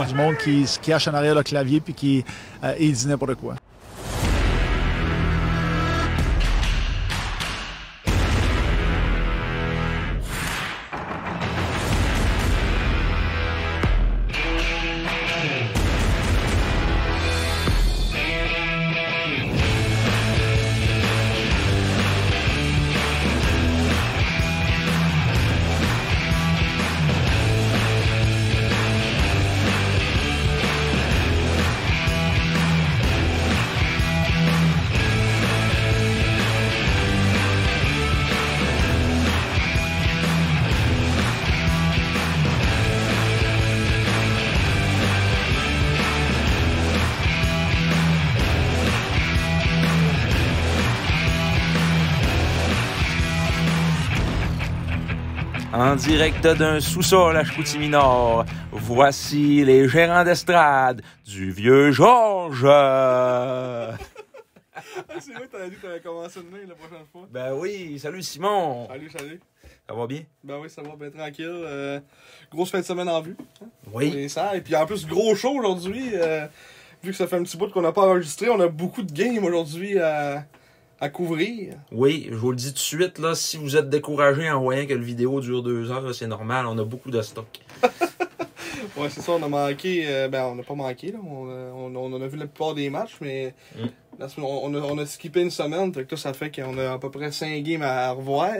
Du monde qui se cache en arrière le clavier puis qui il dit n'importe quoi. En direct d'un sous-sol à Chicoutimi-Nord, voici les gérants d'estrade du vieux Georges. C'est vrai que t'avais dit que t'avais commencé demain la prochaine fois. Ben oui, salut Simon. Salut. Ça va bien? Ben oui, ça va bien tranquille. Grosse fin de semaine en vue. Hein? Oui. Et puis en plus, gros show aujourd'hui. Vu que ça fait un petit bout qu'on n'a pas enregistré, on a beaucoup de games aujourd'hui à couvrir. Oui, je vous le dis tout de suite, là, si vous êtes découragé en voyant que le vidéo dure 2 heures, c'est normal, on a beaucoup de stock. Ouais, c'est ça, on a manqué. On n'a pas manqué, là. On a vu la plupart des matchs, mais la semaine, on a skippé une semaine. Fait que là, ça fait qu'on a à peu près 5 games à revoir.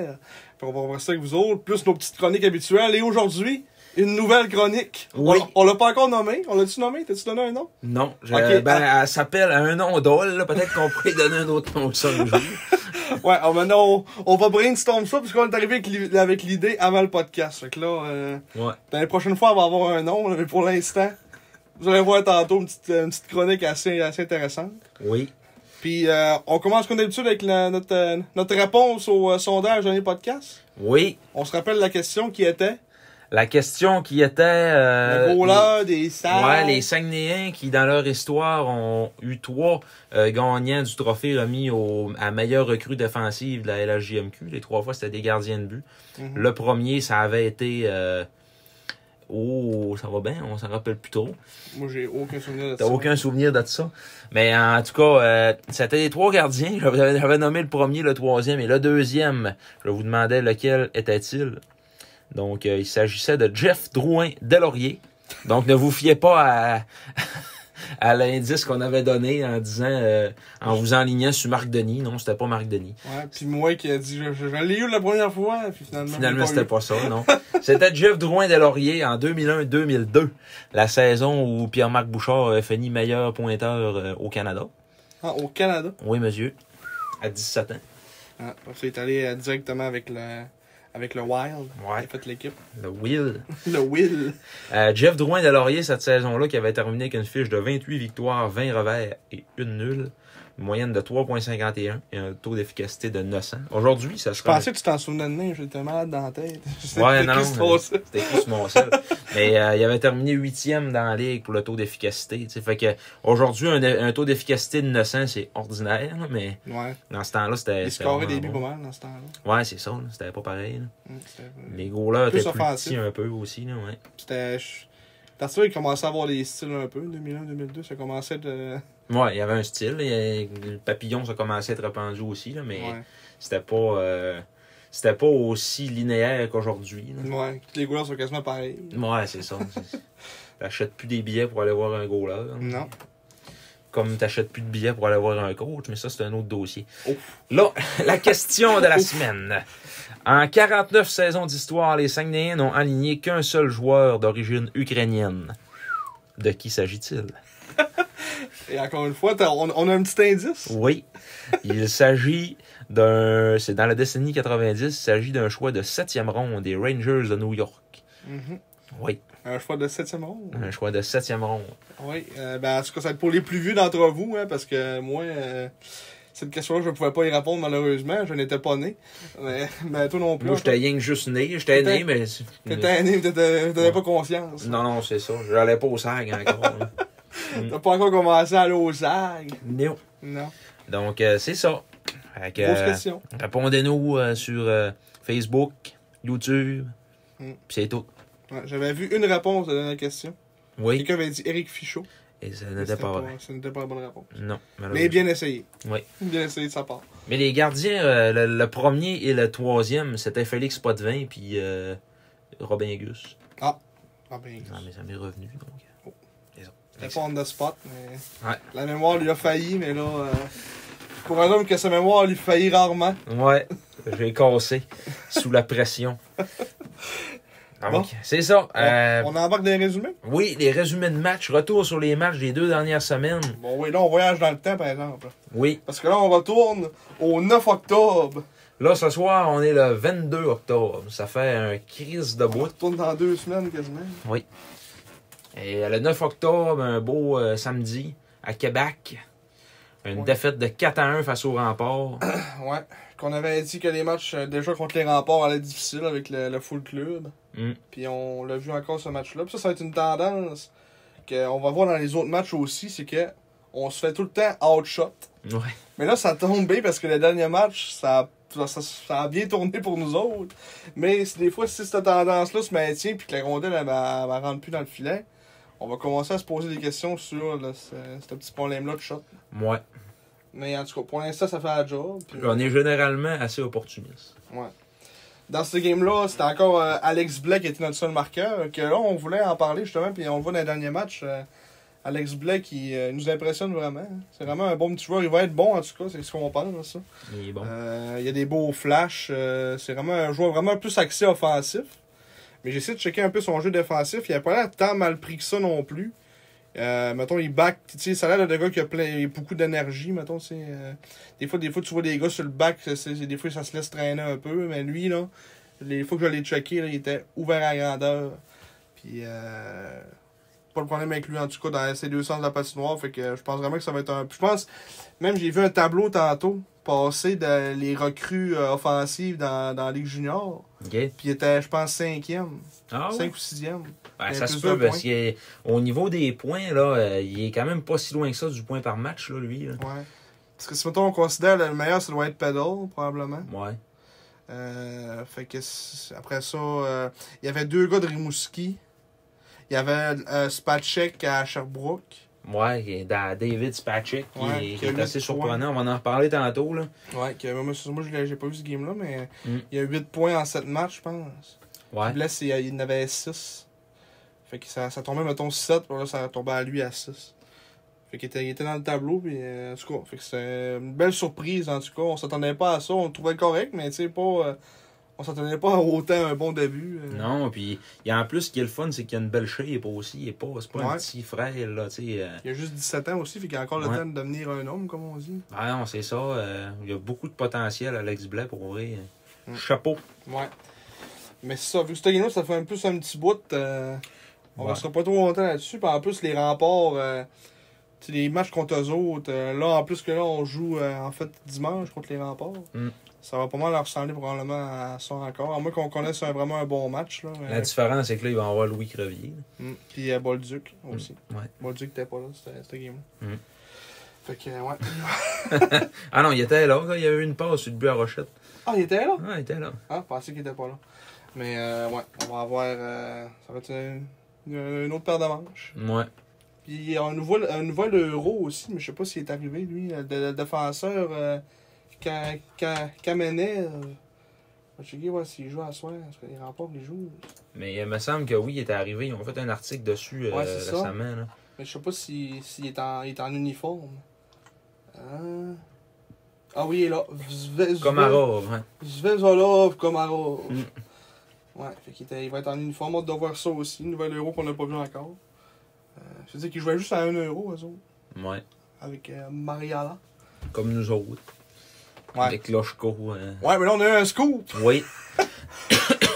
Puis on va voir ça avec vous autres, plus nos petites chroniques habituelles. Et aujourd'hui, une nouvelle chronique. Oui. On l'a pas encore nommée. On l'a-tu nommé? T'as-tu donné un nom? Non, Okay. Elle s'appelle un nom d'ol, là. Peut-être qu'on pourrait donner un autre nom que ça un jour. Ouais, maintenant, on va brainstorm ça, parce qu'on est arrivé avec l'idée avant le podcast. Fait que là, dans les prochaines fois, on va avoir un nom, mais pour l'instant, vous allez voir tantôt une petite chronique assez intéressante. Oui. Puis, on commence comme d'habitude avec notre réponse au sondage dernier podcast. Oui. On se rappelle la question qui était... La question qui était... le goaler des Sags. Ouais, les Saguenayens qui, dans leur histoire, ont eu 3 gagnants du trophée remis à meilleure recrue défensive de la LHJMQ. Les 3 fois, c'était des gardiens de but. Mm-hmm. Le premier, ça avait été... ça va bien, on s'en rappelle plus trop. Moi, j'ai aucun souvenir de ça. T'as aucun souvenir de ça. Mais en tout cas, c'était les 3 gardiens. J'avais nommé le premier, le troisième et le deuxième. Je vous demandais lequel était-il. Donc, il s'agissait de Jeff Drouin-Delaurier. Donc, ne vous fiez pas à l'indice qu'on avait donné en disant, en vous enlignant sur Marc Denis. Non, c'était pas Marc Denis. Ouais, puis moi qui a dit, je l'ai eu la première fois, puis finalement C'était pas ça, non. C'était Jeff Drouin-Delaurier en 2001-2002. La saison où Pierre-Marc Bouchard a fini meilleur pointeur au Canada. Ah, au Canada? Oui, monsieur. À 17 ans. Ah, il est allé directement avec le Wild. Ouais. Il a fait l'équipe. Le Will. Le Will. Jeff Drouin-Delaurier, cette saison-là, qui avait terminé avec une fiche de 28 victoires, 20 revers et 1 nulle. Une moyenne de 3,51 et un taux d'efficacité de 900. Aujourd'hui, ça serait... Je pensais que tu t'en souvenais de même. J'étais malade dans la tête. Ouais, non, c'était écrit sur mon sel. Mais il avait terminé 8e dans la ligue pour le taux d'efficacité. T'sais. Fait que aujourd'hui, un taux d'efficacité de 900, c'est ordinaire, là, mais ouais. Dans ce temps-là, c'était... Il scorait des buts pas mal dans ce temps-là. Ouais, c'est ça. Là. C'était pas pareil. Là. Les goalers plus étaient plus offensif. petits un peu aussi. Là, ouais. C'était... T'as sûr, il commençait à avoir des styles un peu. 2001-2002, ça commençait de... Ouais, il y avait un style. Le papillon, ça commençait à être répandu aussi, là, mais c'était pas aussi linéaire qu'aujourd'hui. Là. Ouais, tous les goalers sont quasiment pareils. Ouais, c'est ça. T'achètes plus des billets pour aller voir un goaler. Non. Comme t'achètes plus de billets pour aller voir un coach, mais ça, c'est un autre dossier. Ouf. Là, la question de la semaine. En 49 saisons d'histoire, les Saguenayens n'ont aligné qu'un seul joueur d'origine ukrainienne. De qui s'agit-il? Et encore une fois, on a un petit indice? Oui. Il s'agit c'est dans la décennie 90, il s'agit d'un choix de 7e ronde des Rangers de New York. Mm-hmm. Oui. Un choix de 7e ronde? Un choix de 7e ronde. Oui. En tout cas, ça va être pour les plus vieux d'entre vous, hein, parce que moi, cette question-là, je ne pouvais pas y répondre, malheureusement. Je n'étais pas né. Mais toi non plus. Moi, j'étais juste né. J'étais né, mais... T'étais né, mais t'avais pas conscience. Non, c'est ça. J'allais pas au SAG encore. T'as pas encore commencé à aller au SAG? Non. Donc, c'est ça. Grosse question. Répondez-nous sur Facebook, YouTube, pis c'est tout. Ouais, j'avais vu une réponse à la dernière question. Oui. Quelqu'un avait dit Éric Fichaud. Et ça Mais n'était pas vrai. Ce n'était pas la bonne réponse. Non, Mais malheureusement. bien essayé. Oui. Bien essayé de sa part. Mais les gardiens, le premier et le troisième, c'était Félix Potvin puis Robin Gus. Ah ben, Non, mais ça m'est revenu, donc. Oh. C'est ça. c'était pas on the spot, mais Ouais. la mémoire lui a failli, mais là, pour un homme que sa mémoire lui faillit rarement. Ouais, j'ai cassé sous la pression. Donc, Bon. c'est ça. On embarque dans les résumés? Oui, les résumés de match. Retour sur les matchs des 2 dernières semaines. Bon, oui, là, on voyage dans le temps, par exemple. Oui. Parce que là, on retourne au 9 octobre. Là, ce soir, on est le 22 octobre. Ça fait un crise de On bout. retourne dans 2 semaines, quasiment. Oui. Et le 9 octobre, un beau samedi, à Québec. Une Ouais. défaite de 4-1 face au Rempart. Ouais. Qu'on avait dit que les matchs, déjà contre les remparts, allaient difficiles avec le full club. Mm. Puis on l'a vu encore ce match-là. Puis ça va être une tendance qu'on va voir dans les autres matchs aussi, c'est que on se fait tout le temps outshot. Ouais. Mais là, ça tombe bien parce que le dernier match, ça a bien tourné pour nous autres. Mais des fois, si cette tendance-là se maintient puis que la rondelle elle rentre plus dans le filet, on va commencer à se poser des questions sur ce petit problème-là de shot. Ouais. Mais en tout cas, pour l'instant, ça fait la job. Puis, On est généralement assez opportuniste. ouais. Dans ce game-là, c'était encore Alex Blais qui était notre seul marqueur. Que là, on voulait en parler justement, puis on le voit dans les derniers matchs. Alex Blais qui nous impressionne vraiment. C'est vraiment un bon petit joueur. Il va être bon en tout cas, c'est ce qu'on pense. Ça. Il est bon. Il y a des beaux flashs. C'est vraiment un joueur vraiment plus axé offensif. Mais j'essaie de checker un peu son jeu défensif. Il n'a pas l'air tant mal pris que ça non plus. Mettons, il back. Tu sais, ça a l'air d'un gars qui a beaucoup d'énergie. Mettons, des fois, tu vois des gars sur le back. Des fois, ça se laisse traîner un peu. Mais lui, là, les fois que je l'ai checké, là, il était ouvert à grandeur. Puis, pas de problème avec lui, en tout cas, dans ces deux sens de la patinoire. Fait que je pense vraiment que ça va être un. Je pense, même, j'ai vu un tableau tantôt passer de les recrues offensives dans la Ligue Junior. OK. Puis il était, je pense, 5e. Ah ouais? 5 ou 6e. Ben, Il y a ça se plus peut de parce qu'au niveau des points, là, il est quand même pas si loin que ça du point par match, là, lui. Là. Ouais. Parce que si mettons, on considère le meilleur, ça doit être Pedal, probablement. Ouais. Fait que après ça, il y avait 2 gars de Rimouski. Il y avait Spatchek à Sherbrooke. Ouais, et David Spacek, Ouais, qui est qui a assez 8 surprenant. On va en reparler tantôt. Là. Ouais, moi j'ai pas vu ce game-là, mais Mm. il y a 8 points en 7 matchs, je pense. Ouais. Puis là, il en avait 6. Fait que ça tombait, mettons, 7, puis là, ça tombait à lui à 6. Fait qu'il était dans le tableau, puis en tout cas, fait que c'était une belle surprise, en tout cas. On s'attendait pas à ça, on le trouvait correct, mais tu sais, pas. On s'attendait pas à autant un bon début. Non, puis il y a en plus, ce qui est le fun, c'est qu'il y a une belle shape aussi. C'est pas un Ouais. petit frère, là, tu sais. Il a juste 17 ans aussi, fait qu'il a encore le Ouais. temps de devenir un homme, comme on dit. Ah non, c'est ça. Il y a beaucoup de potentiel, Alex Blais, pour vrai. Mm. Chapeau. Ouais. Mais c'est ça, vu que ce game-là, ça fait un peu un petit bout. On Ouais. restera pas trop longtemps là-dessus. Puis en plus, les remparts, tu sais, les matchs contre eux autres, là, en plus que là, on joue en fait dimanche contre les remparts. Mm. Ça va pas mal leur ressembler probablement à ça encore. À moins qu'on connaisse vraiment un bon match. Là, La différence, c'est que là, il va y avoir Louis Crevier. Puis Bolduc aussi. Ouais. Bolduc était pas là, c'était game-là. Mm. Fait que, ouais. Ah non, il était là. Il y a eu une passe sur le but à Rochette. Ah, il était là? Ah, il était là. Ah, je pensais qu'il était pas là. Mais, ouais, on va avoir. Ça va être une autre paire de manches. Ouais. Puis un nouvel euro aussi, mais je sais pas s'il est arrivé, lui, le défenseur Kamenev. Je vais checker voir s'il joue à soir, parce que les remparts, ils jouent. Mais il me semble que oui, il était arrivé. Ils ont fait un article dessus Ouais, c'est ça. récemment. Là. Mais je sais pas s'il est en uniforme. Ah oui, il est là. Komarov, hein. Zvezolov Komarov. Mm. Ouais, fait il va être en uniforme. Hâte de voir ça aussi. Nouvel euro qu'on n'a pas vu encore. Je veux dire qu'il jouait juste à 1 euro, eux autres. Ouais. Avec Mariala. Comme nous autres. Ouais. Avec Loshko. Ouais, mais là, on a eu un scoop. Oui.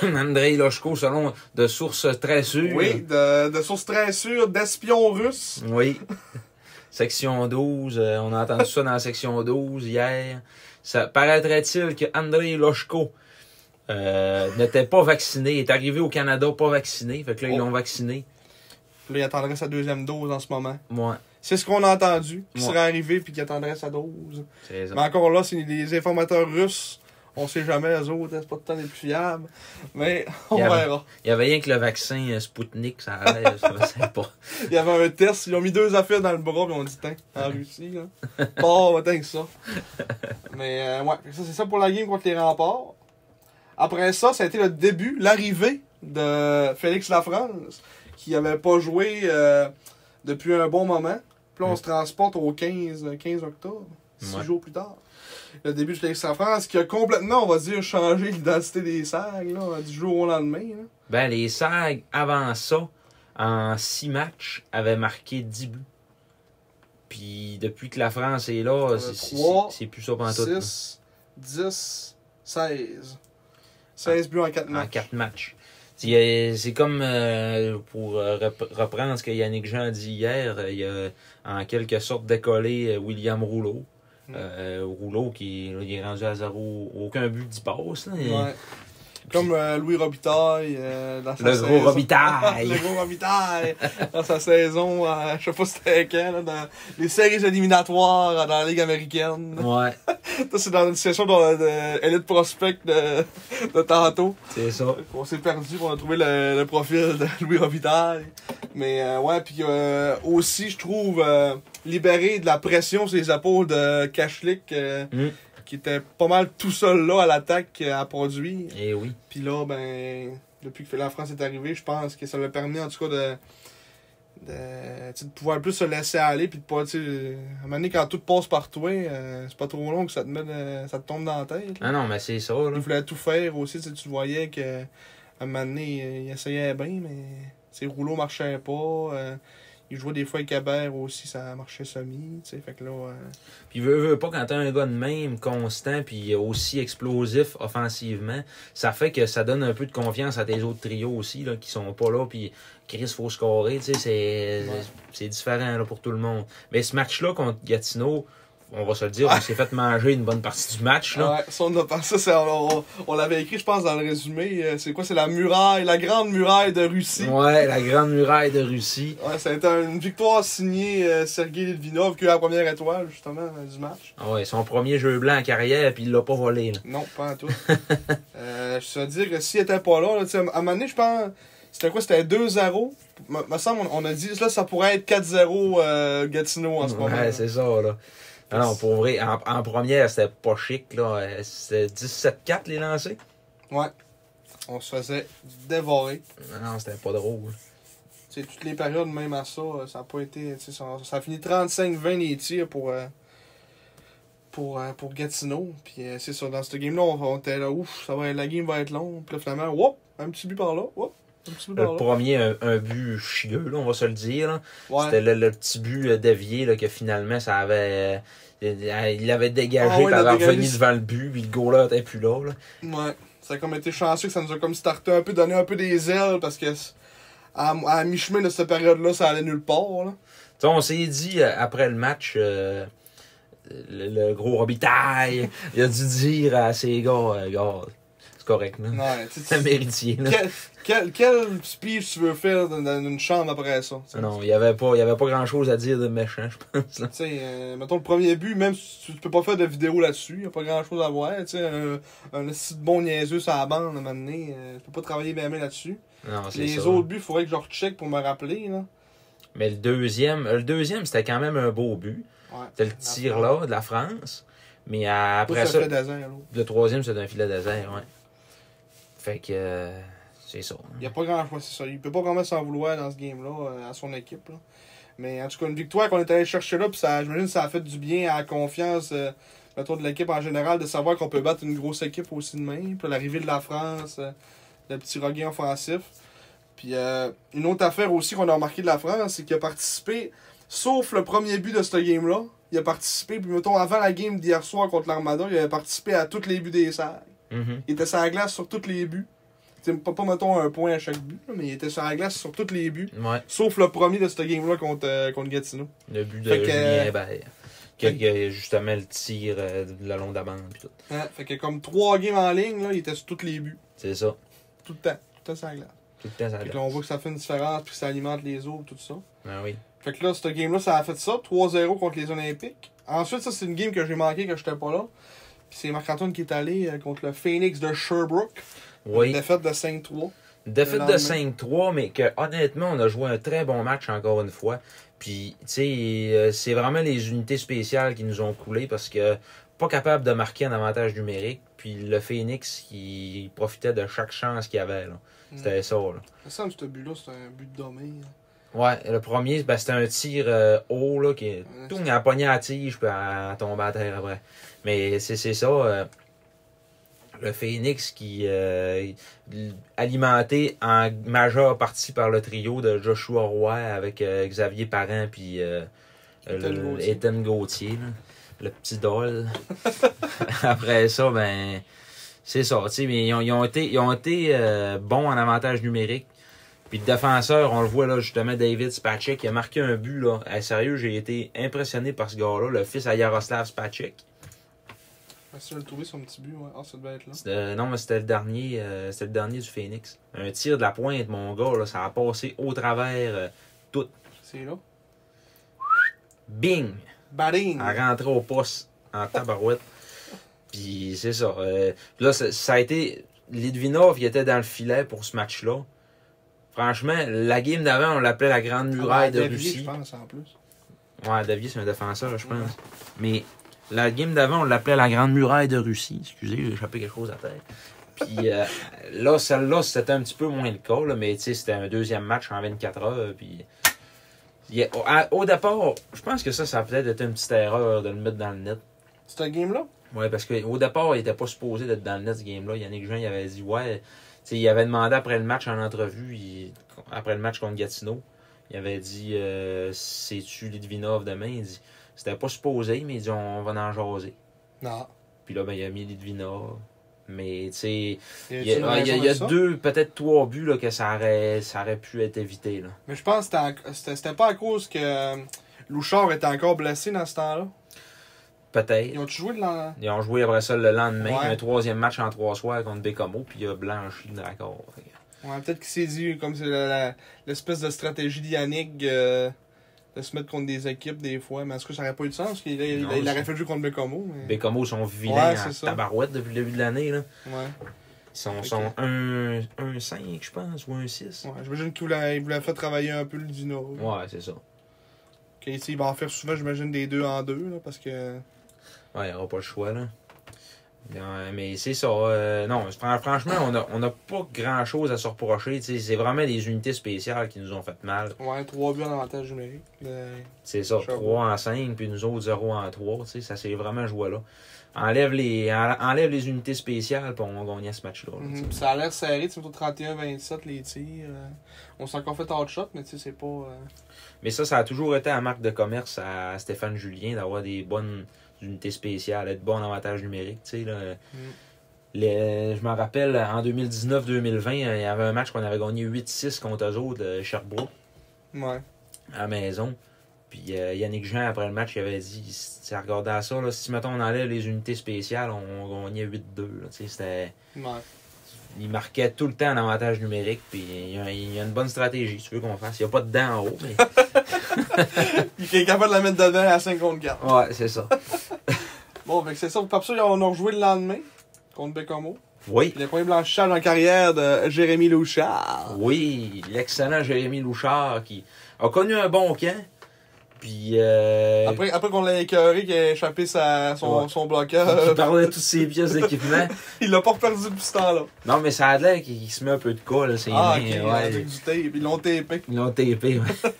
Andrei Loshko, selon de sources très sûres. Oui, de sources très sûres, d'espions russes. Oui. Section 12. On a entendu ça dans la section 12 hier. Ça paraîtrait-il que Andrei Loshko n'était pas vacciné. Est arrivé au Canada pas vacciné. Fait que là, ils l'ont vacciné. Là, il attendrait sa 2e dose en ce moment. Ouais. C'est ce qu'on a entendu, qu'il Ouais. serait arrivé puis qu'il attendrait sa dose. C'est ça. Mais encore là, c'est les informateurs russes On sait jamais, eux autres, c'est pas tout le temps les plus fiables. Mais on verra. Il y avait rien que le vaccin Spoutnik, ça allait, ça pas. Il y avait un test, ils ont mis 2 affaires dans le bras, puis on dit, tiens, en Russie, là. Bon, tiens que ça. Mais ouais, ça, c'est ça pour la game contre les Remparts. Après ça, ça a été le début, l'arrivée de Félix Lafrance, qui avait pas joué depuis un bon moment. Puis là, on se transporte au 15 octobre, 6 jours plus tard. Le début de Félix Lafrance, qui a complètement, on va dire, changé l'identité des SAG, là, du jour au lendemain. Là. Ben, les SAG, avant ça, en 6 matchs, avaient marqué 10 buts. Puis depuis que la France est là, c'est plus ça pantoute. 6, 10, 16. 16 buts en 4 matchs. En 4 matchs. C'est comme, pour reprendre ce que Yannick Jean a dit hier, il a en quelque sorte décollé William Rouleau. Rouleau qui il est rendu à 0, aucun but d'y passe. Là, ouais. Comme Louis Robitaille dans sa saison. Gros Robitaille! Le gros Robitaille! Dans sa saison, je sais pas c'était quand, là, dans les séries éliminatoires dans la Ligue américaine. Ouais. Ça, c'est dans une session de Elite Prospect de tantôt. C'est ça. On s'est perdu pour trouver le profil de Louis Robitaille. Mais ouais, puis aussi, je trouve, libéré de la pression sur les épaules de Kachlik. Qui était pas mal tout seul là à l'attaque à produire. Et oui. Puis là, ben, depuis que la France est arrivée, je pense que ça lui a permis en tout cas de pouvoir plus se laisser aller. Puis de pas, tu sais, à un moment donné, quand tout passe par toi, c'est pas trop long que ça te tombe dans la tête. Là. Ah non, mais c'est ça. Là. Il voulait tout faire aussi. Tu voyais qu'à un moment donné, il essayait bien, mais ses rouleaux marchaient pas. Il jouait des fois avec Cabert aussi, ça marchait semi, tu sais, fait que là... Puis veut pas quand t'as un gars de même, constant, puis aussi explosif offensivement, ça fait que ça donne un peu de confiance à tes autres trios aussi, là, qui sont pas là, puis Chris, faut scorer, tu sais, c'est différent là, pour tout le monde. Mais ce match-là contre Gatineau, on va se le dire, on s'est fait manger une bonne partie du match. Là. Ouais, ça, on a pensé, on l'avait écrit, je pense, dans le résumé. C'est quoi? C'est la grande muraille de Russie. Ouais, la grande muraille de Russie. Ouais, ça a été une victoire signée Sergei Litvinov, qui a eu la première étoile, justement, du match. Ah ouais, son premier jeu blanc en carrière, puis il l'a pas volé. Là. Non, pas en tout. Je veux dire que s'il était pas là, à un moment donné, je pense, c'était quoi? C'était 2-0. Me semble, on a dit, là, ça pourrait être 4-0 Gatineau en ce moment. Ouais, c'est ça, là. Ah non, pour vrai, en première, c'était pas chic, là. C'était 17-4 les lancers. Ouais. On se faisait dévorer. Non, c'était pas drôle. T'sais, toutes les périodes, même à ça, ça a pas été. Ça a fini 35-20 les tirs pour Gatineau. Puis c'est ça, dans ce game-là, on était là, ouf, la game va être longue. Puis là, finalement, whoop, un petit but par là, whoop. Le premier, un but chieux, là, on va se le dire. Là. Ouais. C'était le petit but dévié là, que finalement, ça avait. Il avait dégagé, puis avait revenu devant le but, puis le goaler n'était plus là, là. Ouais. Ça a comme été chanceux que ça nous a comme starté un peu, donné un peu des ailes, parce que à mi-chemin de cette période-là, ça allait nulle part. Là. T'sais, on s'est dit, après le match, le gros Robitaille, il a dû dire à ses gars, c'est correct, là. Ouais, c'est méritier, là. Quel speech tu veux faire dans une chambre après ça? Non, il y avait pas grand-chose à dire de méchant, je pense. Tu sais, mettons le premier but, même si tu peux pas faire de vidéo là-dessus, il n'y a pas grand-chose à voir. Tu sais, un petit bon niaiseux sur la bande, à un moment donné, tu peux pas travailler bien là-dessus. Non, c'est les ça. autres buts, il faudrait que je recheck pour me rappeler. Là. Mais le deuxième, c'était quand même un beau but. Ouais, c'était le tir-là de la France. Mais après ça, le troisième, c'est un filet désert, ouais. Fait que... c'est ça. Il n'y a pas grand-chose, c'est ça. Il peut pas vraiment s'en vouloir dans ce game-là, à son équipe. Là. Mais en tout cas, une victoire qu'on est allé chercher là, puis j'imagine que ça a fait du bien à la confiance de l'équipe en général, de savoir qu'on peut battre une grosse équipe aussi de même. Puis l'arrivée de la France, le petit regain offensif. Puis une autre affaire aussi qu'on a remarqué de la France, c'est qu'il a participé, sauf le premier but de ce game-là, il a participé, puis mettons, avant la game d'hier soir contre l'Armada, il avait participé à tous les buts des Serres. Mm-hmm. Il était sur la glace sur tous les buts. Pas mettons un point à chaque but, mais il était sur la glace sur tous les buts. Ouais. Sauf le premier de ce game-là contre Gatineau. Le but de Julien Hébert. Qui a justement le tir le long de la bande. Pis tout. Ouais, fait que comme 3 games en ligne, là, il était sur tous les buts. C'est ça. Tout le temps sur la glace. Tout le temps sur la glace. Là, on voit que ça fait une différence, puis que ça alimente les autres, tout ça. Ah oui. Fait que là, ce game-là, ça a fait ça. 3-0 contre les Olympiques. Ensuite, ça, c'est une game que j'ai manqué, que j'étais pas là. Puis c'est Marc-Antoine qui est allé contre le Phoenix de Sherbrooke. Oui. Une défaite de 5-3. Une défaite de 5-3, mais que honnêtement, on a joué un très bon match encore une fois. Puis, tu sais, c'est vraiment les unités spéciales qui nous ont coulé parce que pas capable de marquer un avantage numérique. Puis le Phoenix qui profitait de chaque chance qu'il y avait. Là. C'était ça. Là. Ça me semble que ce but-là, c'était un but de dommage. Ouais, le premier, ben, c'était un tir haut là, qui tout a pogné à la tige puis à tomber à terre après. Mais c'est ça. Le Phoenix qui alimenté en majeure partie par le trio de Joshua Roy avec Xavier Parent puis Ethan Gauthier, là, le petit Dole. Après ça, ben c'est ça. Mais ils ont été bons en avantage numérique. Puis le défenseur, on le voit là justement, David Spacek, qui a marqué un but là. Sérieux, j'ai été impressionné par ce gars-là, le fils à Yaroslav Spacek. Si tu as trouvé son petit but, ouais. Ah, ça devait être là. Non, mais c'était le dernier du Phoenix. Un tir de la pointe, mon gars, là, ça a passé au travers tout. C'est là. Bing! Bading! Elle rentrait au poste en tabarouette. Puis c'est ça. Là, ça a été... Litvinov, il était dans le filet pour ce match-là. Franchement, la game d'avant, on l'appelait la Grande Muraille de Russie. Je pense, en plus. Ouais, Davier, c'est un défenseur, je pense. Mais... La game d'avant, on l'appelait la Grande Muraille de Russie. Excusez, j'ai échappé quelque chose à terre. Puis là, celle-là, c'était un petit peu moins le cas, là, mais c'était un deuxième match en 24 heures. Puis, au départ, je pense que ça a peut-être été une petite erreur de le mettre dans le net. C'était game-là? Oui, parce qu'au départ, il n'était pas supposé d'être dans le net, ce game-là. Yannick Jean, il avait dit, ouais. Il avait demandé après le match en entrevue, après le match contre Gatineau, il avait dit, c'est-tu Litvinov demain? Il dit, c'était pas supposé, mais il dit on va en jaser. Non. Puis là, ben, il a mis Litvinov. Mais, tu sais, il y a deux, peut-être 3 buts là, que ça aurait pu être évité. Là. Mais je pense que c'était pas à cause que Louchard était encore blessé dans ce temps-là. Peut-être. Ils ont joué le lendemain? Ils ont joué après ça le lendemain, ouais. Un troisième match en 3 soirs contre Bécomo, puis il a blanchi le raccord. Ouais, peut-être qu'il s'est dit, comme c'est l'espèce de stratégie d'Yannick, de se mettre contre des équipes des fois. Mais est-ce que ça n'aurait pas eu de sens? Parce qu'il aurait fait jouer contre Bécomo. Mais... Bécomo sont vilains en ça. tabarouette depuis le début de l'année. Là. Ouais. Ils sont 1-5, je pense, ou 1-6. Ouais, j'imagine qu'il voulait faire travailler un peu le Dino. Ouais, c'est ça. Okay, il va en faire souvent, j'imagine, des 2 en 2, là, parce que... Ouais, il n'y aura pas le choix, là. Mais c'est ça. Non, franchement, on n'a pas grand-chose à se reprocher. C'est vraiment des unités spéciales qui nous ont fait mal. Ouais, 3 buts en avantage numérique. C'est ça, 3 en 5, puis nous autres 0 en 3. Ça s'est vraiment joué là. Enlève les unités spéciales, puis on gagnait ce match-là. Ça a l'air serré, c'est plutôt 31-27 les tirs. On s'est encore fait hard-shot, mais tu sais, c'est pas... Mais ça a toujours été la marque de commerce à Stéphane Julien d'avoir des bonnes unités spéciales, être bon en avantage numérique. Tu sais, là. Je me rappelle, en 2019-2020, il y avait un match qu'on avait gagné 8-6 contre eux autres, de Sherbrooke, ouais. à la maison. Puis Yannick Jean, après le match, il avait dit, regardez à ça, là, si mettons on enlève les unités spéciales, on gagnait 8-2. C'était... Ouais. Il marquait tout le temps en avantage numérique, puis il y a une bonne stratégie, tu veux qu'on fasse. Il n'y a pas de dents en haut, mais... Il est capable de la mettre dedans à 5 contre 4. Ouais, c'est ça. Bon, fait que c'est ça. Pour ça, on a rejoué le lendemain contre Bécomo. Oui. Le premier blanchissage en carrière de Jérémy Louchard. Oui, l'excellent Jérémy Louchard qui a connu un bon camp. Puis après qu'on l'a écœuré, qu'il a échappé son bloqueur. Il parlait de toutes ses pièces d'équipement. Il l'a pas perdu depuis ce temps-là. Non, mais ça a l'air qu'il se met un peu de colle, ses mains. Okay, ouais. Avec du tape. Ils l'ont tapé. Ouais.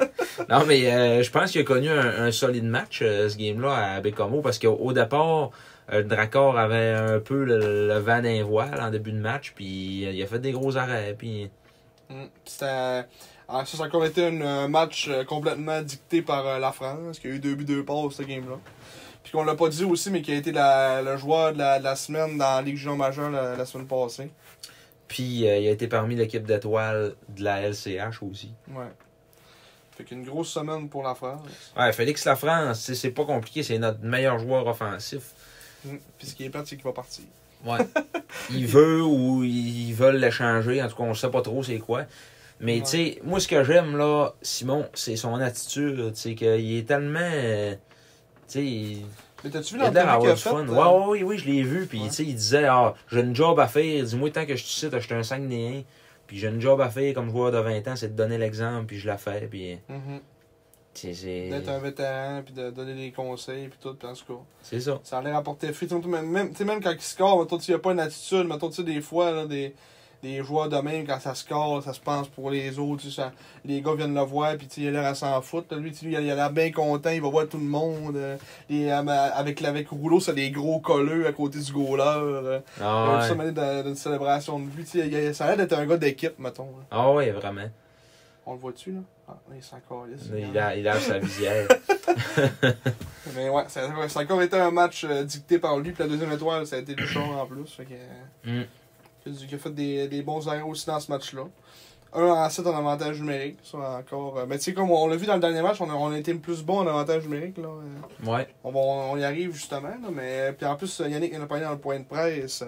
Non, mais je pense qu'il a connu un solide match, ce game-là, à Bécomo, parce qu'au départ, le Dracor avait un peu le vent d'un voile en début de match, puis il a fait des gros arrêts. Puis... C'était... Alors, ça a encore été un match complètement dicté par la France, qui a eu 2 buts 2 passes, ce game-là. Puis qu'on l'a pas dit aussi, mais qui a été le joueur de la semaine dans la Ligue junior majeure la semaine passée. Puis il a été parmi l'équipe d'étoiles de la LCH aussi. Ouais. Fait qu'une grosse semaine pour la France. Ouais, Félix Lafrance, c'est pas compliqué, c'est notre meilleur joueur offensif. Puis ce qui est plate, c'est qu'il va partir. Ouais. Il veut ou ils veulent l'échanger, en tout cas, on sait pas trop c'est quoi. Mais ouais. Tu sais, moi ce que j'aime là, Simon, c'est son attitude, tu sais, qu'il est tellement, tu sais, Mais t'as-tu vu Il a l'air l'entrevue qu'il a d'avoir du faite? fun. Oui, je l'ai vu. Puis, Ouais. tu sais, il disait, j'ai une job à faire. Dis-moi, tant que je suis ici, j'étais un Saguenayen. Puis, j'ai une job à faire comme joueur de 20 ans, c'est de donner l'exemple, puis je la fais. Puis, D'être un vétéran, puis de donner des conseils, puis tout, puis en tout cas. c'est ça. Ça a l'air apporter fruit. Même quand il score, mettons, il n'y a pas une attitude, mettons, des fois, là, des joueurs de même, quand ça score, ça se pense pour les autres, ça, les gars viennent le voir, puis il a l'air à s'en foutre. Lui, il a l'air bien content, il va voir tout le monde. Avec Rouleau, c'est des gros colleux à côté du goaler. Ah Ça ouais. m'a d'une célébration de lui. Ça a l'air d'être un gars d'équipe, mettons. Là. Ah ouais, vraiment. On le voit-tu, là? Ah, là, il s'en calisse. Il a sa visière. Mais ouais, ça a encore été un match dicté par lui, puis la deuxième étoile, ça a été Duchamp en plus. Fait que, il a fait des bons arrêts aussi dans ce match-là. 1-7 en avantage numérique, ça encore. Mais tu sais, comme on l'a vu dans le dernier match, on a été le plus bon en avantage numérique. Là. Ouais. On y arrive justement, là, mais puis en plus, Yannick en a parlé dans le point de presse.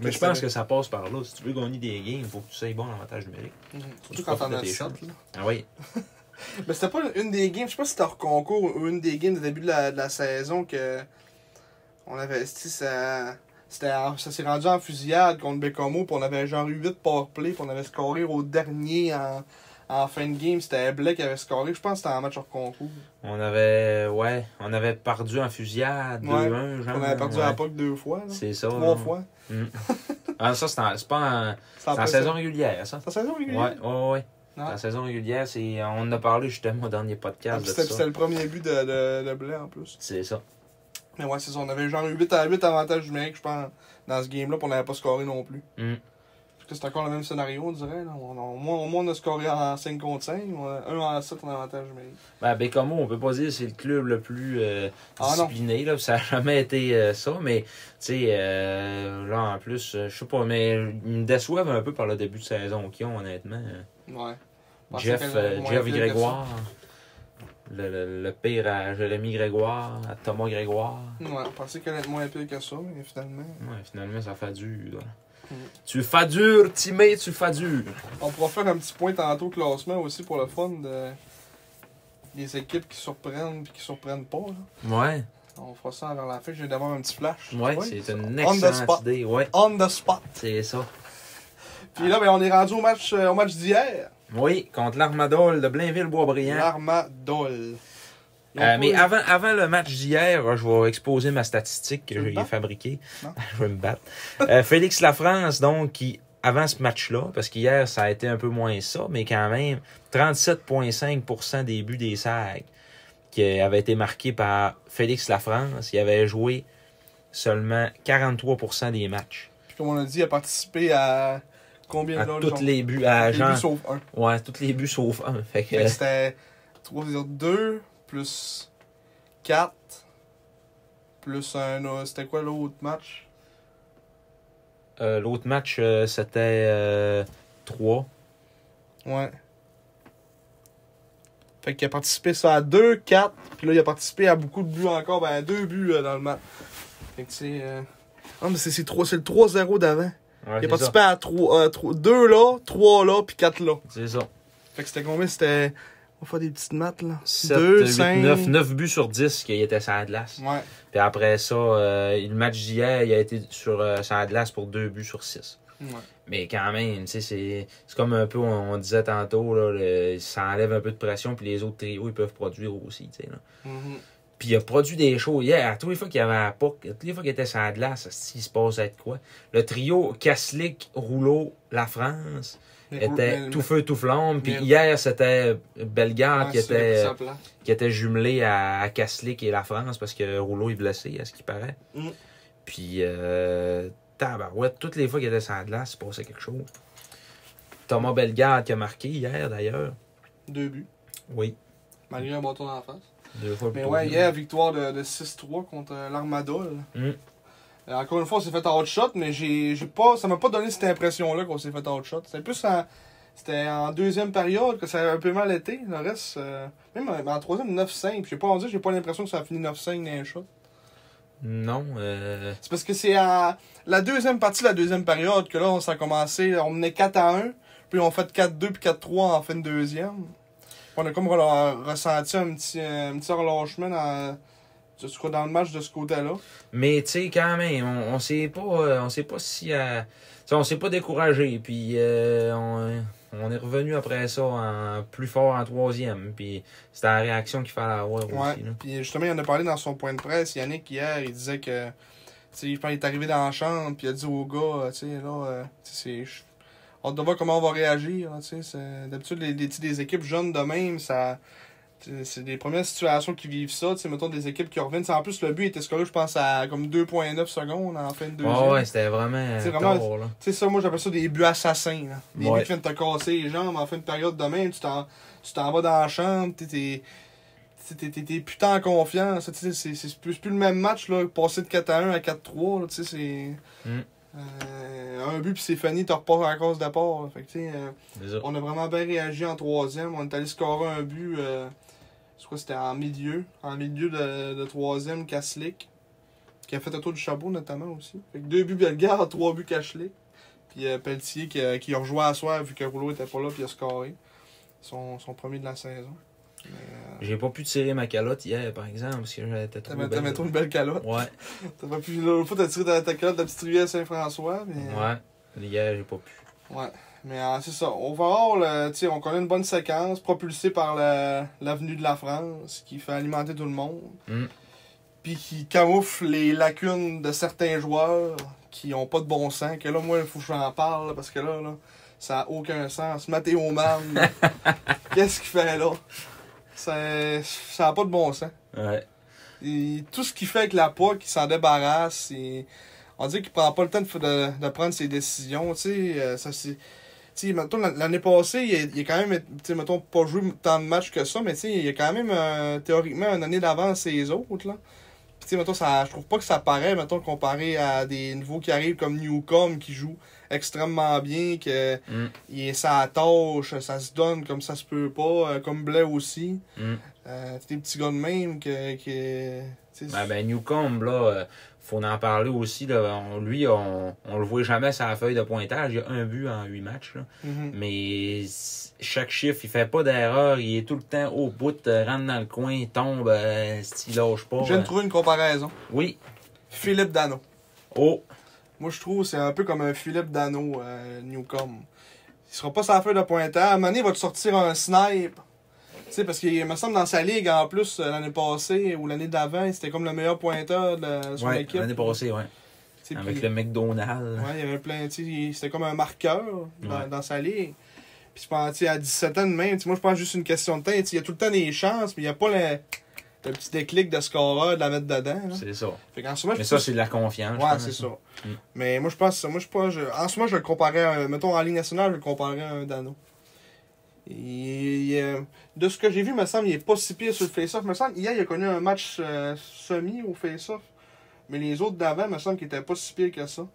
Mais je pense que ça passe par là. Si tu veux gagner des games, il faut que tu sois bon en avantage numérique. Surtout quand t'en as 7. Ah oui. Mais c'était pas une des games, je sais pas si c'était hors concours ou une des games du début de la saison que on avait. Ça s'est rendu en fusillade contre Bécomo, puis on avait genre eu 8 powerplay, puis on avait scoré au dernier en fin de game. C'était Blake qui avait scoré, je pense que c'était en match hors concours. On avait perdu en fusillade, 2-1, genre. On avait perdu à la POC 2 fois. Là. C'est ça. 3 fois. Ah, ça, c'est pas en saison régulière, ça. C'est en saison régulière? Ouais. En saison régulière, on en a parlé justement au dernier podcast. C'était le premier but de Blais en plus. C'est ça. Mais ouais, c'est ça. On avait genre 8 avantages numériques, je pense, dans ce game-là, puis on n'avait pas scoré non plus. Parce que c'est encore le même scénario, on dirait. Là. Au moins, on a scoré en 5 contre 5, 1-7 en avantage numérique. Ben, Bécomo, on peut pas dire que c'est le club le plus discipliné, là, ça n'a jamais été ça, mais, tu sais, là, en plus, je sais pas, mais ils me déçoivent un peu par le début de saison qu'ils ont, honnêtement. Ouais. Jeff Grégoire, le pire à Jérémy Grégoire, à Thomas Grégoire. Ouais, on pensait qu'elle allait être moins pire que ça, mais finalement. Ouais, finalement, ça fait dur. Tu fais dur, Timé, tu fais dur. On pourra faire un petit point tantôt au classement aussi pour le fun des équipes qui surprennent et qui surprennent pas. Là. Ouais. On fera ça vers la fin, je viens d'avoir un petit flash. Ouais, c'est une excellente idée. Ouais. On the spot. C'est ça. Puis là, ben, on est rendu au match d'hier. Oui, contre l'Armadol de Blainville-Boisbriand. L'Armadol. Mais avant le match d'hier, je vais exposer ma statistique que j'ai fabriquée. Je vais me battre. Félix Lafrance, donc, qui, avant ce match-là, parce qu'hier, ça a été un peu moins ça, mais quand même, 37,5% des buts des SAG qui avaient été marqués par Félix Lafrance. Il avait joué seulement 43% des matchs. Puis comme on a dit, il a participé à combien à de tous les buts. À les buts sauf un. Ouais, tous les buts sauf un. Fait que... C'était 2 plus 4 plus un... C'était quoi l'autre match? L'autre match, c'était 3. Ouais. Fait qu'il a participé ça à 2, 4, puis là il a participé à beaucoup de buts encore, ben à 2 buts dans le match. Fait que c'est... Non mais c'est le 3-0 d'avant. Ouais, Il a participé à 2 là, 3 là, puis 4 là. C'est ça. Fait que c'était combien? C'était... On va faire des petites maths là. 7, 2, 8, 5... 9 buts sur 10 qu'il était sur la glace. Ouais. Puis après ça, le match d'hier, il a été sur la glace pour 2 buts sur 6. Ouais. Mais quand même, tu sais, c'est comme un peu, on disait tantôt, là, ça enlève un peu de pression, puis les autres trios, ils peuvent produire aussi, tu sais, là. Puis il a produit des shows hier. À toutes les fois qu'il y avait la POC, toutes les fois qu'il était sur la glace, il se passait de quoi. Le trio Kaslik, Rouleau, La France était tout feu, tout flamme. Puis hier, c'était Bellegarde qui était jumelé à Kaslik et La France parce que Rouleau est blessé, à ce qui paraît. Puis, tabarouette, toutes les fois qu'il était sur la glace, il se passait quelque chose. Thomas Bellegarde qui a marqué hier, d'ailleurs. 2 buts. Oui. Malgré un bâton dans la face. 2 fois mais ouais, hier, victoire de 6-3 contre l'Armadol. Encore une fois, on s'est fait outshot, mais ça m'a pas donné cette impression-là qu'on s'est fait outshot. C'était plus en deuxième période que ça a un peu mal été. Le reste, même en troisième, 9-5. Puis j'ai pas l'impression que ça a fini 9-5 dans un shot. Non. C'est parce que c'est à la deuxième partie de la deuxième période que là, ça a commencé. On menait 4-1, puis on fait 4-2 puis 4-3 en fin de deuxième. On a comme ressenti un petit relâchement tu seras dans le match de ce côté-là. Mais tu sais, quand même, on s'est pas si... on s'est pas découragé. Puis on est revenu après ça plus fort en troisième. Puis c'était la réaction qu'il fallait avoir aussi. Là. Puis justement, il en a parlé dans son point de presse. Yannick, hier, il disait que... Je pense qu'il est arrivé dans la chambre, puis il a dit au gars, on doit voir comment on va réagir. D'habitude, des équipes jeunes de même, c'est des premières situations qui vivent ça. Mettons des équipes qui reviennent. En plus, le but était scoré, je pense, à comme 2,9 secondes en fin de deuxième. Ouais, c'était vraiment tard, là. Ça, moi, j'appelle ça des buts assassins. Là. Des buts qui viennent te casser les jambes en fin de période de même. Tu t'en vas dans la chambre, t'es putain en confiance. C'est plus le même match, là, passer de 4-1 à 4-3. Là, c'est... un but, puis c'est fini, t'as repars à la case d'apport. Fait que, on a vraiment bien réagi en troisième. On est allé scorer un but, je crois que c'était en milieu de troisième, Kaslik, qui a fait un tour du chapeau notamment aussi. Fait que 2 buts Bellegarde, 3 buts Kaslik. Puis Pelletier qui a rejoué à soir vu que Rouleau était pas là, puis il a scoré. Son premier de la saison. J'ai pas pu tirer ma calotte hier, par exemple, parce que j'étais trop belle. T'avais trop une belle calotte. Ouais. T'as pas pu... L'autre fois, t'as tiré ta calotte de la petite rivière Saint-François, mais... Ouais. Hier, j'ai pas pu. Ouais. Mais c'est ça. Overall, on connaît une bonne séquence, propulsée par l'avenue de la France, qui fait alimenter tout le monde. Puis qui camoufle les lacunes de certains joueurs qui ont pas de bon sens. Que là, moi, il faut que j'en parle, là, parce que là, ça n'a aucun sens. Mathéo Marne, qu'est-ce qu'il fait là? Ça n'a pas de bon sens. Ouais. Et tout ce qu'il fait avec la POC, il s'en débarrasse. On dit qu'il prend pas le temps de prendre ses décisions. L'année passée, il a quand même, mettons, pas joué tant de matchs que ça, mais il a quand même théoriquement une année d'avance les autres. Là. Puis, mettons, je trouve pas que ça paraît, mettons, comparé à des nouveaux qui arrivent comme Newcombe qui joue extrêmement bien, que il est sa tâche, ça se donne comme ça se peut pas, comme Blais aussi. Des petits gars de même Newcombe, là, faut en parler aussi. Là. On le voit jamais sur la feuille de pointage. Il y a un but en 8 matchs. Là. Mais chaque chiffre, il fait pas d'erreur. Il est tout le temps au bout, rentre dans le coin, tombe, il lâche pas. Je viens de trouver une comparaison. Oui. Philippe Dano. Oh. Moi, je trouve que c'est un peu comme un Philippe Dano, Newcombe. Il sera pas sur la feuille de pointage. À un moment donné, il va te sortir un snipe. Parce qu'il me semble dans sa ligue, en plus, l'année passée ou l'année d'avant, c'était comme le meilleur pointeur de son équipe. L'année passée, ouais. Avec le McDonald's. Ouais, il y avait plein, c'était comme un marqueur dans sa ligue. Puis je pense, à 17 ans de même, moi je pense juste une question de temps. Il y a tout le temps des chances, mais il n'y a pas le petit déclic de scorer, de la mettre dedans. Là. C'est ça. Mais ça, c'est de la confiance. Ouais, c'est ça. Mais moi je pense, en ce moment, je le comparais, mettons en Ligue nationale, je le comparais à un Dano. De ce que j'ai vu, il me semble, il est pas si pire sur le face-off. Me semble, hier, il a connu un match semi au face-off. Mais les autres d'avant, me semble qu'il était pas si pire que ça.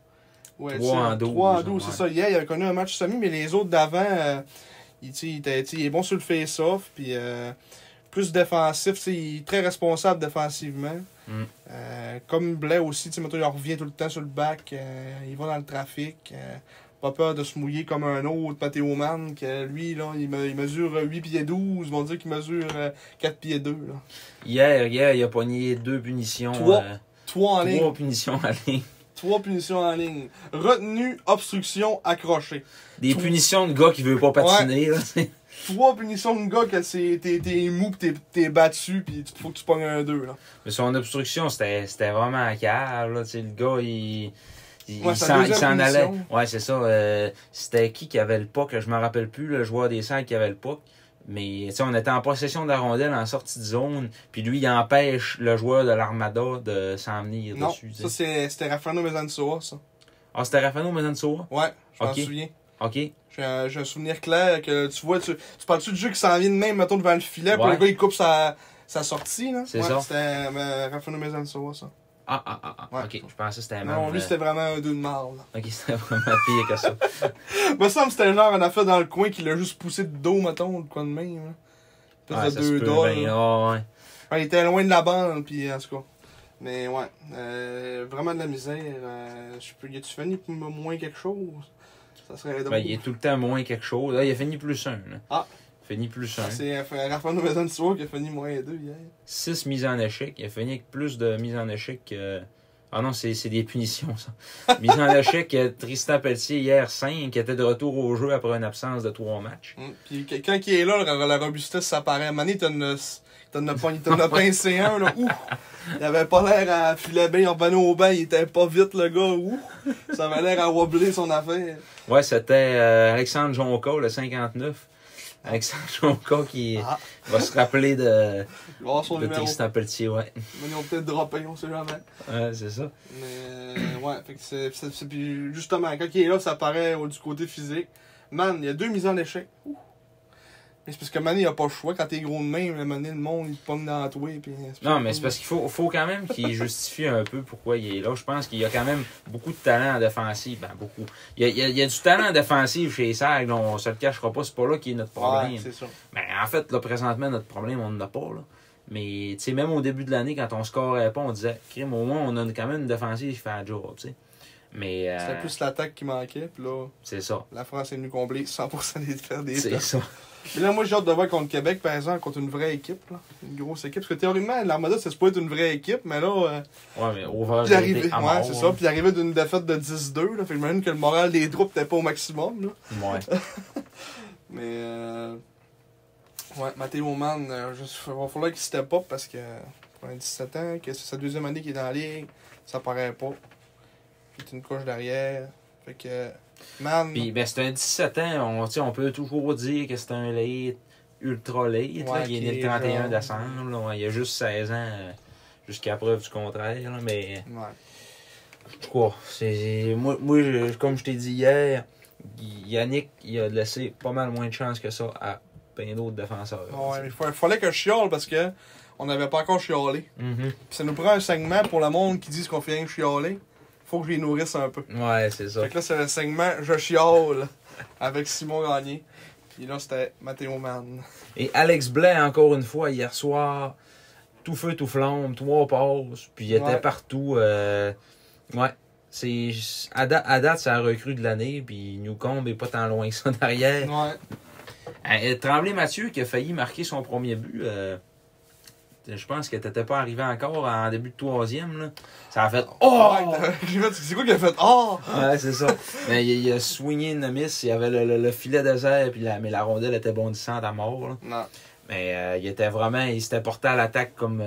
Ouais, 3 en 12. 3 en 12, c'est ça. Hier, il a connu un match semi, mais les autres d'avant, il est bon sur le face-off. Puis plus défensif, il est très responsable défensivement. Comme Blais aussi, mettons, il revient tout le temps sur le back. Il va dans le trafic. Pas peur de se mouiller comme un autre, Mathéo Marne, que lui, là, il mesure 8 pieds 12, ils vont dire qu'il mesure 4 pieds 2. Là. Hier, il a pogné 2 punitions. 3 en ligne. 3 punitions en ligne. 3 punitions en ligne. Retenue, obstruction, accroché. Des punitions de gars qui veulent pas patiner. Ouais. Là, 3 punitions de gars que t'es mou pis t'es battu pis faut que tu pognes un 2. Là. Mais son obstruction, c'était vraiment à cave. Là. Le gars, il s'en allait. Ouais, c'est ça. C'était qui avait le puck? Je me rappelle plus, le joueur des Sacs qui avait le puck. Mais on était en possession de la rondelle en sortie de zone. Puis lui, il empêche le joueur de l'Armada de s'en venir dessus. Ça, c'était Rafano Mezansoa, ça. Ah, c'était Rafano Mezansoa? Ouais, je m'en souviens. OK. J'ai un souvenir clair que tu vois, tu parles-tu du jeu qui s'en vient de même, mettons, devant le filet, puis le gars, il coupe sa sortie, là? C'est ça. C'était Rafano Mezansoa, ça. Ouais. OK. Je pensais que c'était même... Non, lui, c'était vraiment un 2 de marde. OK, c'était vraiment pire que ça. Me semble que c'était genre un affaire dans le coin qui l'a juste poussé de dos, mettons, le coin de main. Ouais, ça 2 doigts. Il était loin de la bande, puis en tout cas. Mais ouais, vraiment de la misère. Y a-tu fini pour moins quelque chose? Ça serait drôle. Il est tout le temps moins quelque chose. Là, il a fini +1. Là. Fini plus 1. C'est Raphaël Maison-Soir qui a fini -2 hier. 6 mises en échec. Il a fini avec plus de mises en échec que... Ah non, c'est des punitions, ça. Mise en échec, Tristan Pelletier, hier, 5, qui était de retour au jeu après une absence de 3 matchs. Puis quelqu'un qui est là, la robustesse, ça paraît. Mané, t'en as pincé un, là. Ouh! Il avait pas l'air à filer bien, il revenait au banc, il était pas vite, le gars. Ouh! Ça avait l'air à wobbler son affaire. Ouais, c'était Alexandre Jonca, le 59. Alexandre Jonca qui va se rappeler de Tristan Pelletier, ouais. Mais ils ont peut-être droppé, on sait jamais. Ouais, c'est ça. Mais ouais, fait que puis justement, quand il est là, ça paraît du côté physique. Man, il y a 2 mises en échec. Ouh. Mais c'est parce que Mané, il a pas le choix. Quand t'es gros de même, Mané, le monde, il te pogne dans la toile. Non, mais c'est parce qu'il faut quand même qu'il justifie un peu pourquoi il est là. Je pense qu'il y a quand même beaucoup de talent en défensive. Ben, beaucoup. Il y a du talent en défensive chez Sag, on se le cachera pas. C'est pas là qui est notre problème. Ouais, c'est ça. Ben, en fait, là, présentement, notre problème, on n'en a pas. Là. Mais, tu sais, même au début de l'année, quand on scorait pas, on disait, crime, au moins, on a quand même une défensive qui fait un job, tu sais. Mais. C'était plus l'attaque qui manquait, puis là. C'est ça. La France est venue combler 100% des faire des C'est ça. Mais là, moi, j'ai hâte de voir contre Québec, par exemple, contre une vraie équipe, là. Une grosse équipe. Parce que théoriquement, l'Armada, c'est supposé être une vraie équipe, mais là. Ouais, mais over. Puis arrivé, ouais, c'est ça. Puis arrivé d'une défaite de 10-2, là. Fait que j'imagine que le moral des troupes n'était pas au maximum, là. Ouais. Mais. Ouais, Matteo Mann, il va falloir qu'il step up parce que. Pour un 17 ans, que c'est sa deuxième année qu'il est dans la ligue, ça paraît pas. Puis une couche derrière. Fait que. Man. Puis, ben, c'est un 17 ans, on peut toujours dire que c'est un late, ultra late. Ouais, Là, il est né le 31 genre... décembre. Là, il a juste 16 ans jusqu'à preuve du contraire. Là, mais. Ouais. Quoi? Moi, comme je t'ai dit hier, Yannick, il a laissé pas mal moins de chance que ça à plein d'autres défenseurs. Ouais, mais il fallait que je chiale parce que on n'avait pas encore chialé. Mm-hmm. Puis ça nous prend un segment pour le monde qui dit qu'on fait rien que chialer. Faut que je les nourrisse un peu. Ouais, c'est ça. Fait que là, c'est le segment Je chiale avec Simon Gagné. Puis là, c'était Matteo Mann. Et Alex Blais, encore une fois, hier soir, tout feu, tout flamme, 3 passes, puis il était partout. Ouais. À date, c'est la recrue de l'année, puis Newcombe est pas tant loin que ça derrière. Ouais. Tremblay-Mathieu qui a failli marquer son premier but. Je pense que t'étais pas arrivé encore en début de 3e. Là. Ça a fait Oh! C'est quoi qu'il a fait Oh! Ouais, c'est ça. Mais il a swingé une miss, il y avait le filet désert, mais la rondelle était bondissante à mort. Là. Non. Mais il s'était porté à l'attaque comme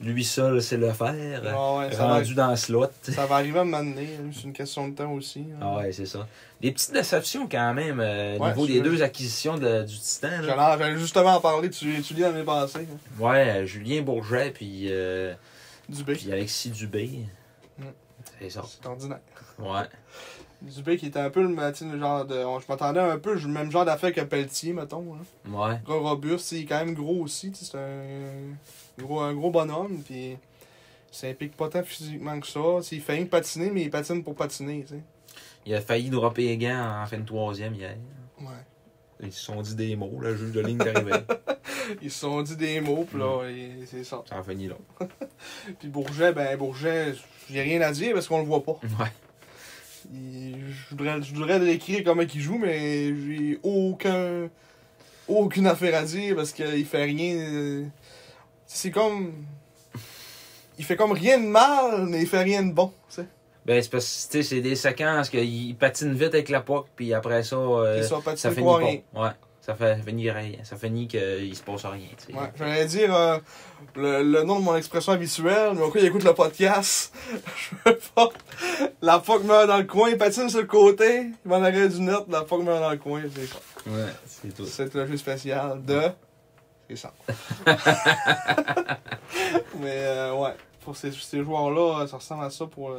lui seul sait le faire. Ouais, rendu dans le slot. Ça va arriver à un moment donné. C'est une question de temps aussi. Hein. Ah ouais, c'est ça. Des petites déceptions quand même au niveau des 2 acquisitions du Titan. J'allais justement en parler. Tu lis dans mes pensées. Hein. Ouais, Julien Bourget puis Dubé. Puis Alexis Dubé. C'est ça. C'est ordinaire. Ouais. Dubé qui était un peu le genre de. Je m'attendais un peu le même genre d'affaire que Pelletier, mettons. Hein. Ouais. Gros robuste, il est quand même gros aussi. C'est un gros bonhomme. Puis ça implique pas tant physiquement que ça. Il fait rien que patiner, mais il patine pour patiner. T'sais. Il a failli dropper les gants en fin de 3e hier. Ouais. Ils se sont dit des mots, le juge de ligne d'arrivée. Ils se sont dit des mots, puis là, c'est ça. Ça a fini là. Puis Bourget, j'ai rien à dire parce qu'on le voit pas. Ouais. Je voudrais l'écrire comment il joue, mais j'ai aucune affaire à dire parce qu'il fait rien. C'est comme. Il fait comme rien de mal, mais il fait rien de bon, tu sais. Ben, c'est parce que c'est des séquences qu'il patine vite avec la POC, puis après ça, ça finit pas. Rien. Ouais. Ça finit rien. Ça finit qu'il se passe rien. T'sais. Ouais, j'allais dire le nom de mon expression habituelle, mais au cas il écoute le podcast, je veux pas. La POC meurt dans le coin, il patine sur le côté, il va en arrêt du net, la POC meurt dans le coin, c'est ça. Ouais, c'est tout. C'est le jeu spécial de. C'est ça. Mais ouais, pour ces joueurs-là, ça ressemble à ça pour.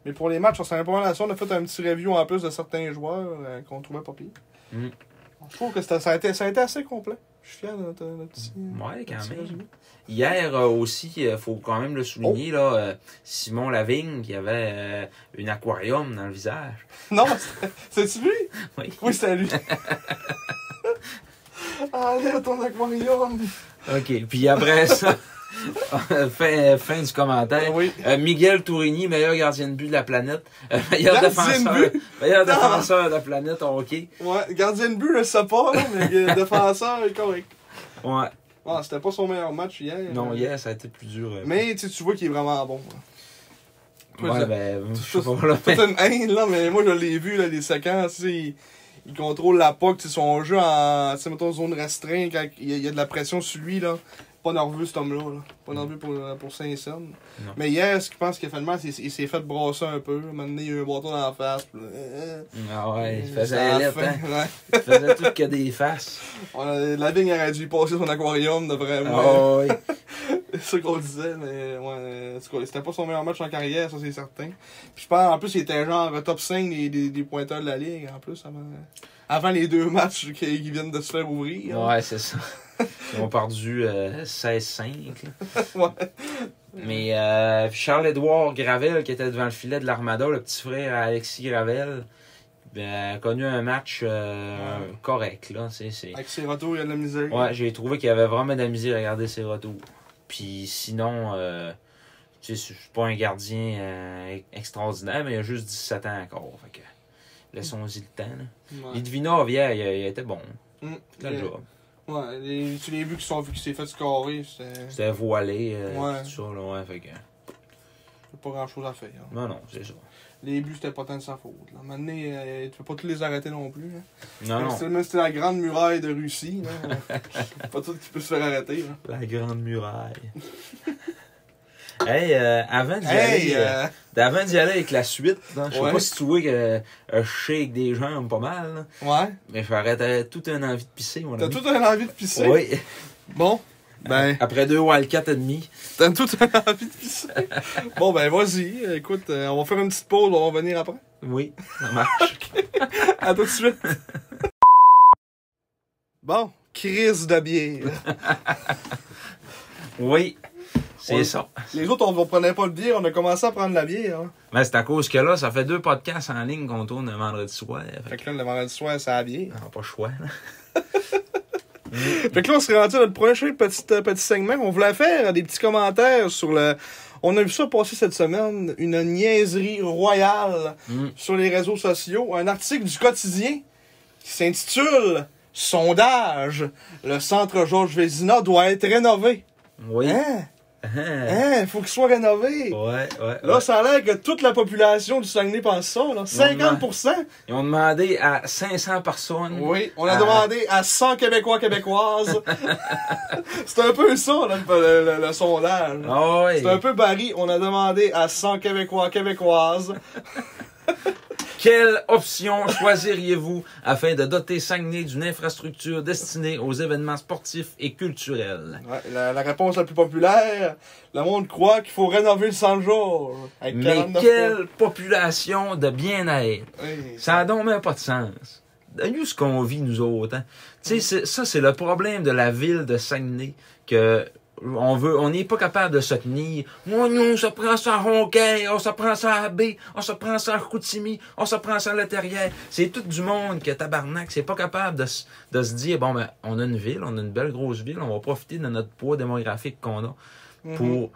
Mais pour les matchs, ça ressemble pas mal à ça. On a fait un petit review en plus de certains joueurs qu'on trouvait pas pire. Mm. Je trouve que ça a été assez complet. Je suis fier de notre petit. Ouais, quand même. Résumé. Hier aussi, il faut quand même le souligner, là, Simon Lavigne qui avait un aquarium dans le visage. Non, c'est-tu lui? Oui. Oui, c'était lui. Allez, à ton aquarium. OK. Puis après ça. Fin du commentaire. Oui. Miguel Tourigny, meilleur gardien de but de la planète. Gardien de but? Meilleur défenseur de la planète au hockey. Ouais, gardien de but, je sais pas, là, mais défenseur est correct. Ouais. Ah, c'était pas son meilleur match hier. Non, hier, ça a été plus dur. Mais tu vois qu'il est vraiment bon. Ouais, ben, je sais pas, là. C'est une haine, là, mais moi, je l'ai vu, là, les séquences, il contrôle la puck, son jeu en, mettons, zone restreinte, quand il y a de la pression sur lui, là. Pas nerveux, cet homme-là, là. Pas nerveux pour Saint-Saëns. Mais hier, ce qu'il pense qu'il a fait de mal, c'est qu'il s'est fait brasser un peu. Maintenant, il y a eu un bâton dans la face. Ah ouais, il faisait la lettre, hein. Ouais. Il faisait tout que des faces. La vigne aurait dû passer son aquarium, de vraiment. Ah ouais. C'est ça qu'on disait, mais ouais, c'était pas son meilleur match en carrière, ça c'est certain. Puis je pense, en plus, il était genre top 5 des pointeurs de la ligue, en plus, avant les 2 matchs qui viennent de se faire ouvrir. Ouais, c'est ça. Ils ont perdu 16-5. Ouais. Mais Charles-Édouard Gravel, qui était devant le filet de l'Armada, le petit frère à Alexis Gravel, a connu un match correct. Là. Avec ses retours, il y a de la misère. Ouais, j'ai trouvé qu'il y avait vraiment de la misère à regarder ses retours. Puis sinon, je suis pas un gardien extraordinaire, mais il a juste 17 ans encore. Fait que laissons-y le temps. Là. Ouais. Lidvinov, hier, il était bon. C'était le job. Ouais, tu l'as vu qu'il s'est fait scorer, C'était voilé, ouais. tout ça, là, ouais, fait que... pas grand chose à faire. Hein. Non, c'est ça. Les buts, c'était pas tant de sa faute. Là. Maintenant, tu peux pas tous les arrêter non plus. Hein. Non. Même si c'était la grande muraille de Russie, là, pas tout qui peut se faire arrêter. Là. La grande muraille. Hey, avant d'y aller avec la suite, je sais pas si tu vois que je shake des jambes pas mal. Là. Ouais. Mais j'aurais tout un envie de pisser, mon ami. T'as tout un envie de pisser? Oui. Bon. Ben. Après 2 Wildcats et demi. T'as tout un envie de pisser? Bon, ben, vas-y. Écoute, on va faire une petite pause, on va revenir après. Oui, ça marche. À tout de suite. Bon, crise de bière. Oui. C'est ça. Les autres, on ne prenait pas le bière, on a commencé à prendre la bière. Hein. Mais c'est à cause que là, ça fait 2 podcasts en ligne qu'on tourne le vendredi soir. Fait que là, le vendredi soir, c'est la bière. Non, pas choix, là. Fait que là, on serait rendu à notre prochain petit segment. On voulait faire des petits commentaires sur le... On a vu ça passer cette semaine, une niaiserie royale sur les réseaux sociaux. Un article du Quotidien qui s'intitule « Sondage. Le centre Georges Vézina doit être rénové. » Oui. Hein? Faut qu'il soit rénové. Ouais. Là, ça a l'air que toute la population du Saguenay pense ça, là. 50%. Ils ont demandé à 500 personnes. Oui, on a demandé à 100 Québécois, Québécoises. C'est un peu ça, là, le sondage. Oh, oui. C'est un peu Barry. On a demandé à 100 Québécois, Québécoises. Quelle option choisiriez-vous afin de doter Saguenay d'une infrastructure destinée aux événements sportifs et culturels? Ouais, la réponse la plus populaire, le monde croit qu'il faut rénover le Saint-Georges. Mais quelle population de bien-être! Oui. Ça n'a donc même pas de sens. Nous, ce qu'on vit, nous autres, hein? Tu sais, ça, c'est le problème de la ville de Saguenay, que on n'est pas capable de se tenir. Moi, nous, on se prend ça à Ronquin, on se prend ça à Baie, on se prend ça à Chicoutimi, on se prend ça à La Terrière. C'est tout du monde que tabarnak, c'est pas capable de se dire, bon, ben, on a une ville, on a une belle grosse ville, on va profiter de notre poids démographique qu'on a pour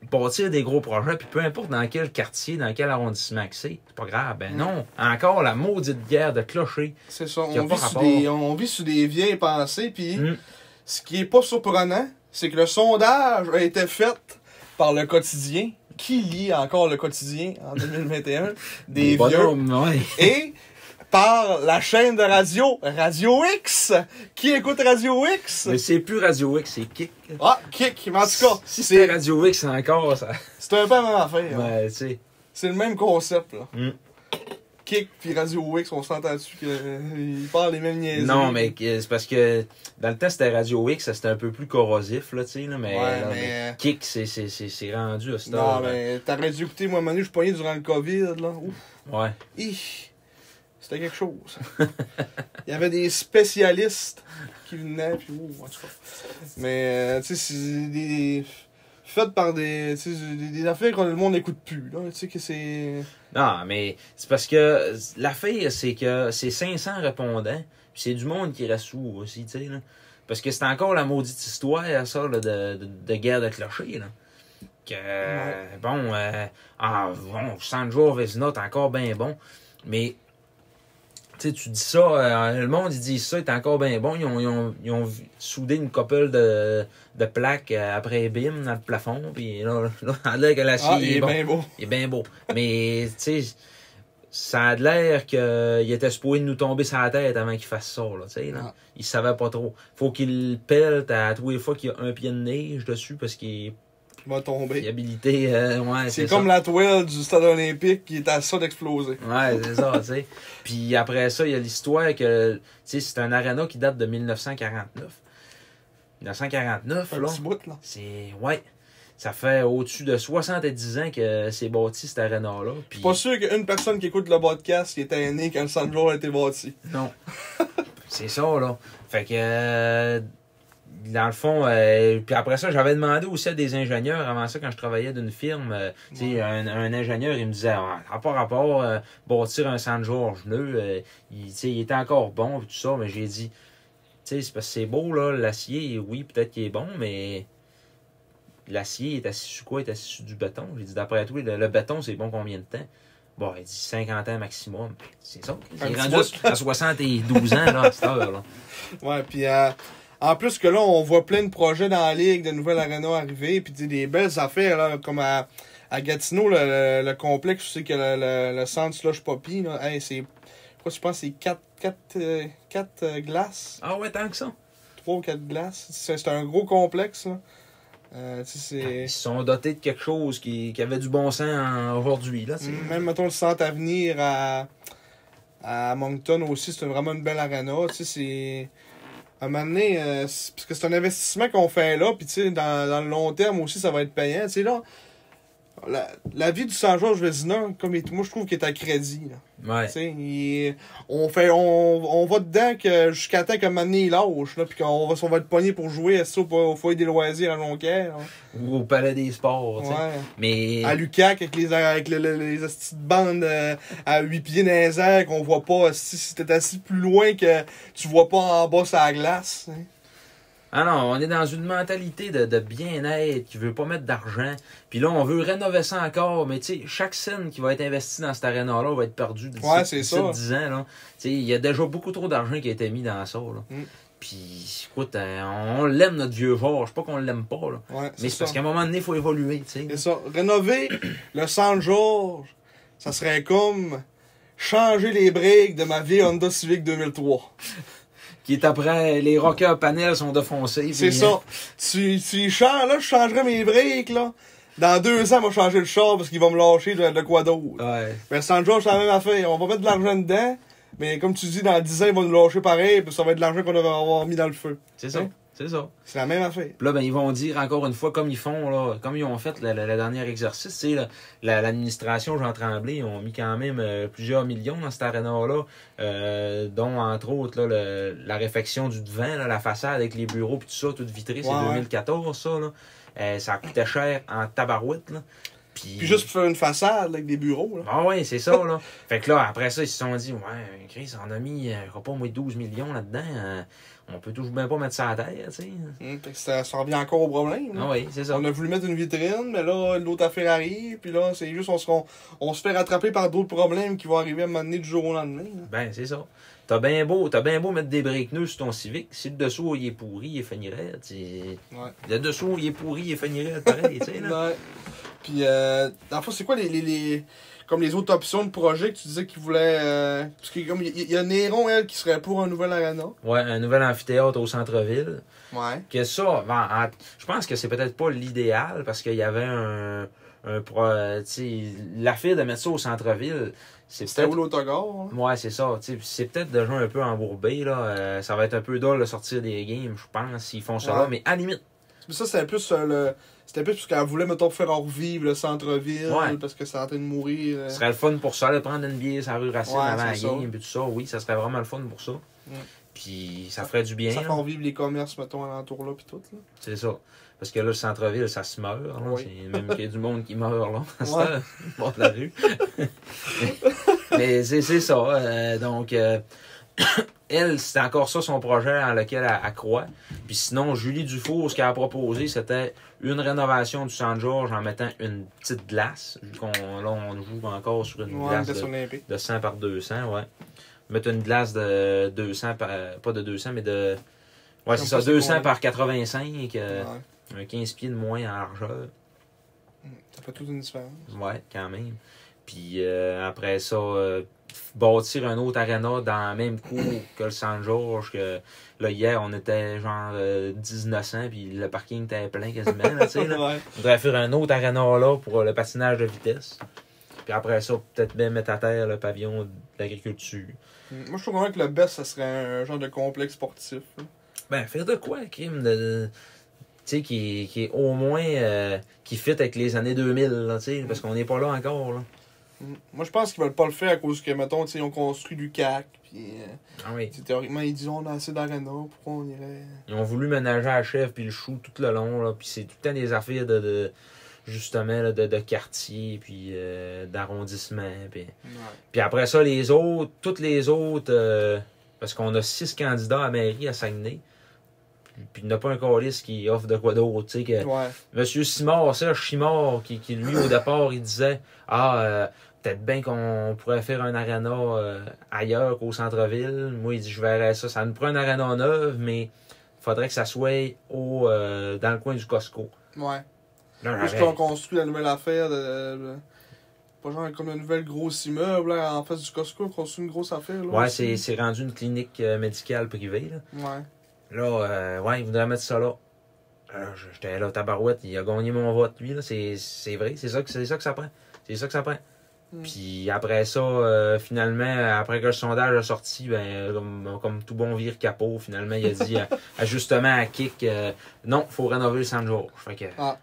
bâtir des gros projets, puis peu importe dans quel quartier, dans quel arrondissement que c'est pas grave. Ben non, encore la maudite guerre de clocher. C'est ça, on vit sur des vieilles pensées, puis ce qui est pas surprenant, c'est que le sondage a été fait par le Quotidien. Qui lit encore le Quotidien en 2021? Des vieux. Ouais. Et par la chaîne de radio, Radio X. Qui écoute Radio X? Mais c'est plus Radio X, c'est Kik. Ah, Kik, mais en tout cas. Si c'est Radio X encore, ça... C'est un peu la même affaire. Ouais, tu sais. C'est le même concept, là. Kik puis Radio X, on s'entend dessus qu'ils parlent les mêmes niaiseries. Non, mais c'est parce que dans le temps, c'était Radio X, c'était un peu plus corrosif, là, tu sais, là, mais, ouais, là, mais... Kik, c'est rendu à ce Non, mais t'aurais dû écouter, moi, Manu, je pognais durant le COVID, là. Ouf. Ouais. C'était quelque chose. Il y avait des spécialistes qui venaient, puis en tout cas. Mais, tu sais, c'est des... Faites par des affaires que le monde n'écoute plus, là. Tu sais que c'est... Non, mais c'est parce que l'affaire, c'est que c'est 500 répondants, puis c'est du monde qui reste sourd aussi, tu sais, là. Parce que c'est encore la maudite histoire, ça, là, de guerre de clocher, là. Que, bon, Sandro Vezina est encore bien bon, mais tu sais, tu dis ça, le monde, ils disent ça, il est encore bien bon. Ils ont soudé une couple de plaques après BIM dans le plafond, puis là ça a l'air que l'acier il est bon. bien beau. Il est bien beau. Mais, tu sais, ça a l'air qu'il était supposé nous tomber sur la tête avant qu'il fasse ça, là, tu sais, là. Il savait pas trop. Faut qu'il pèle à tous les fois qu'il y a un pied de neige dessus, parce qu'il va tomber. Fiabilité, ouais, c'est comme la toile du stade olympique qui est à ça d'exploser. Ouais, c'est ça, tu sais. Puis après ça, il y a l'histoire que, tu sais, c'est un aréna qui date de 1949. 1949, là. Un petit bout, là. C'est, ouais. Ça fait au-dessus de 70 ans que c'est bâti, cet aréna-là. Puis... Je suis pas sûr qu'une personne qui écoute le podcast qui était née quand le Sandro a été bâti. Non. C'est ça, là. Fait que... dans le fond, puis après ça, j'avais demandé aussi à des ingénieurs, avant ça, quand je travaillais d'une firme, tu sais, un ingénieur, il me disait, à pas rapport, bâtir un Saint-Georges neuf, il était encore bon, et tout ça, mais j'ai dit, tu sais, c'est parce que c'est beau, là, l'acier, oui, peut-être qu'il est bon, mais l'acier est assis sur quoi? Il est assis sur du béton. J'ai dit, d'après toi, le béton, c'est bon combien de temps? Bon, il dit 50 ans maximum. C'est ça. Il est rendu à 72 ans, là, à cette heure, là. Ouais, puis en plus que là, on voit plein de projets dans la ligue, de nouvelles arénas arriver, puis des belles affaires, là, comme à Gatineau, le complexe, tu sais que le centre Slush Poppy, là, hey, c'est, je pense que c'est 4 glaces. Ah ouais, tant que ça. 3 ou 4 glaces. C'est un gros complexe, là. Ils se sont dotés de quelque chose qui avait du bon sens aujourd'hui, là. Même, mettons, le centre Avenir à Moncton aussi, c'est vraiment une belle aréna, tu sais, c'est... À un moment donné, parce que c'est un investissement qu'on fait là, puis tu sais, dans le long terme aussi, ça va être payant. Tu sais, là, la vie du Saint-Georges Vézina, comme moi, je trouve qu'il est à crédit. Là. Ouais. Tu sais, on va dedans jusqu'à temps qu'à un moment donné, il lâche, là, puis qu'on va être pogné pour jouer au foyer des loisirs à Longueuil. Ou au Palais des Sports, tu sais. Ouais. Mais... À Lucac, avec les petites bandes à 8 pieds dans les airs qu'on voit pas. Si t'es assis plus loin que tu vois pas en bas sur la glace. Hein. Ah non, on est dans une mentalité de bien-être qui veut pas mettre d'argent. Puis là, on veut rénover ça encore. Mais tu sais, chaque scène qui va être investie dans cet aréna-là va être perdue d'ici 10 ans. Là. Il y a déjà beaucoup trop d'argent qui a été mis dans ça. Là. Puis, écoute, on l'aime, notre vieux Georges. Pas qu'on l'aime pas, là. Ouais, mais c'est parce qu'à un moment donné, il faut évoluer, tu sais. C'est ça. Rénover le Saint-Georges, ça serait comme changer les briques de ma vieille Honda Civic 2003. Qui est après, les rockers panels sont défoncés. C'est ça. Tu changes, là, je changerais mes briques, là. Dans 2 ans, on va changer le char parce qu'il va me lâcher de quoi d'autre. Ouais. Mais Saint-Georges, c'est la même affaire. On va mettre de l'argent dedans. Mais comme tu dis, dans 10 ans, ils vont nous lâcher pareil, puis ça va être de l'argent qu'on va avoir mis dans le feu. C'est ça. C'est ça. C'est la même affaire. Puis là, ben, ils vont dire encore une fois, comme ils font, là, comme ils ont fait le dernier exercice, tu sais, l'administration Jean Tremblay, ils ont mis quand même plusieurs millions dans cet aréna-là, dont, entre autres, là, la réfection du devant, là, la façade avec les bureaux puis tout ça, tout vitré, c'est 2014, ça, là. Ça coûtait cher en tabarouette, là. Puis juste pour faire une façade là, avec des bureaux. Là. Ah ouais, c'est ça, là. Fait que là, après ça, ils se sont dit, ouais, Chris, on a mis, pas moins 12 millions là-dedans. On peut toujours bien pas mettre ça à terre, tu sais. Ça revient encore au problème. Là. Ah oui, c'est ça. On a voulu mettre une vitrine, mais là, l'autre affaire arrive, puis là, c'est juste, on se fait rattraper par d'autres problèmes qui vont arriver à un moment donné du jour au lendemain. Là. Ben, c'est ça. T'as bien beau mettre des briques neuves sur ton Civic, si le dessous, il est pourri, il est finirait, ouais. Le dessous, il est pourri, il est finirait, pareil, tu sais, là. Ouais. Puis, dans le fond, c'est quoi comme les autres options de projet que tu disais qu'ils voulaient... parce qu'il y a Néron, elle, qui serait pour un nouvel arena. Ouais, un nouvel amphithéâtre au centre-ville. Ouais. Que ça, je pense que c'est peut-être pas l'idéal, parce qu'il y avait l'affaire de mettre ça au centre-ville, c'était où l'autogare? Hein? Ouais, c'est ça. C'est peut-être déjà un peu embourbé, là. Ça va être un peu dur de sortir des games, je pense, s'ils font ça là, mais à la limite. Mais ça, c'était plus C'était plus parce qu'elle voulait, mettons, faire revivre le centre-ville, parce que ça a en train de mourir. Ce serait le fun pour ça, de prendre une bière sur la rue Racine avant la game, et tout ça. Oui, ça serait vraiment le fun pour ça. Puis ça ferait du bien. Ça fait revivre les commerces, mettons, alentour là, puis tout. Là. C'est ça. Parce que là, le centre-ville, ça se meurt. C'est même qu'il y a du monde qui meurt là, bord de la rue. mais c'est ça. Donc, elle, c'était encore ça son projet dans lequel elle croit. Puis sinon, Julie Dufour, ce qu'elle a proposé, c'était une rénovation du Saint-Georges en mettant une petite glace. Vu qu'on là, on joue encore sur une glace de 100 par 200, ouais. Mettre une glace de 200 par, pas de 200, mais de... Ouais, c'est ça, 200 par 85, un 15 pieds de moins en largeur. Ça fait toute une différence. Ouais, quand même. Puis après ça, bâtir un autre aréna dans le même cours que le Saint-Georges. Que là, hier, on était genre 1900, puis le parking était plein quasiment. Là, là. Ouais. On devrait faire un autre aréna là pour le patinage de vitesse. Puis après ça, peut-être bien mettre à terre le pavillon d'agriculture. Moi, je trouve vraiment que le best, ça serait un genre de complexe sportif. Là. Ben, faire de quoi, crime de... Tu sais, qui est au moins... qui fit avec les années 2000, là, tu sais, parce qu'on n'est pas là encore, là. Moi, je pense qu'ils veulent pas le faire à cause que, mettons, ils ont construit du CAC, puis... Ah oui. Théoriquement, ils disent, on a assez d'aréna, pourquoi on irait... Ils ont voulu ménager à la chef puis le chou tout le long, là, puis c'est tout le temps des affaires justement, là, de quartier, puis d'arrondissement, puis après ça, les autres, toutes les autres... parce qu'on a 6 candidats à mairie à Saguenay. Puis il n'y a pas un calice qui offre de quoi d'autre. Tu sais, que Monsieur Simard, Serge Simard, qui lui, au départ, il disait peut-être bien qu'on pourrait faire un aréna ailleurs qu'au centre-ville. Moi, il dit je verrais ça. Ça nous prend un aréna neuf, mais il faudrait que ça soit dans le coin du Costco. Ouais. Là, qu'on construit la nouvelle affaire pas genre comme un nouvel gros immeuble là, en face du Costco, on construit une grosse affaire. Là, ouais, c'est rendu une clinique médicale privée. Là. Ouais. Là, ouais, il voudrait mettre ça là. J'étais là, tabarouette, il a gagné mon vote, lui, là. C'est vrai, c'est ça que ça prend. C'est ça que ça prend. Puis après ça, finalement, après que le sondage a sorti, ben, comme tout bon vire capot, finalement, il a dit ajustement à Kik, non, il faut rénover le Saint-Georges.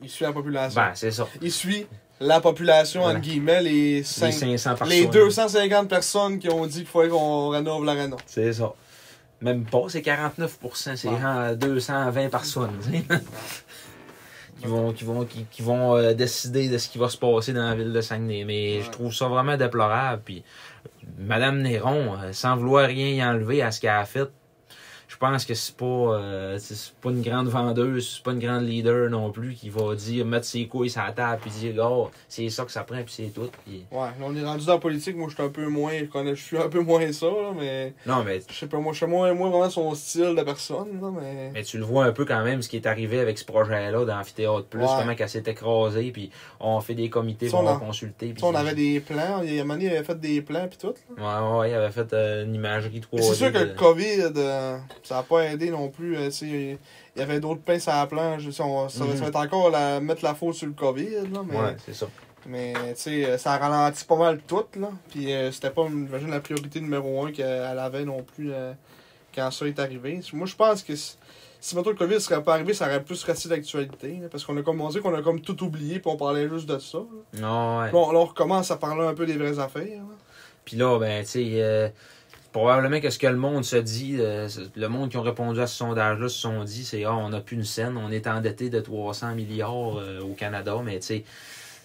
Il suit la population. Ben, c'est ça. Il suit la population, entre guillemets, les 500 personnes. Les 250 personnes qui ont dit qu'il fallait qu'on rénove l'aréna. C'est ça. Même pas, c'est 49%, c'est genre 220 personnes. qui vont décider de ce qui va se passer dans la ville de Saguenay. Mais je trouve ça vraiment déplorable. Puis Mme Néron, sans vouloir rien y enlever à ce qu'elle a fait, je pense que c'est pas une grande vendeuse, c'est pas une grande leader non plus qui va dire mettre ses couilles sur la table puis dire c'est ça que ça prend puis c'est tout. Puis... Ouais, là, on est rendu dans la politique, moi je suis un peu moins ça, là, mais. Non, mais. Je sais pas, moi je sais moins vraiment son style de personne, là, mais. Mais tu le vois un peu quand même ce qui est arrivé avec ce projet-là d'Amphithéâtre Plus, comment qu'elle s'est écrasée, puis on fait des comités pour en consulter. On avait des plans, il y a Mani avait fait des plans puis tout. Là. Ouais, il avait fait une imagerie 3D. C'est sûr que le COVID, ça n'a pas aidé non plus. Il y avait d'autres pains sur la planche. Ça va être encore mettre la faute sur le COVID. Là, mais, ouais, c'est ça. Mais ça ralentit pas mal tout. Là. Puis c'était pas, j'imagine, la priorité numéro 1 qu'elle avait non plus quand ça est arrivé. Moi, je pense que si maintenant le COVID serait pas arrivé, ça aurait plus resté d'actualité. Parce qu'on a comme on dit qu'on a comme tout oublié puis on parlait juste de ça. Non, ouais. Là, on recommence à parler un peu des vraies affaires. Là. Puis là, ben, tu sais... probablement que ce que le monde se dit, le monde qui ont répondu à ce sondage-là se sont dit, c'est on n'a plus une scène, on est endetté de 300 milliards au Canada, mais tu sais,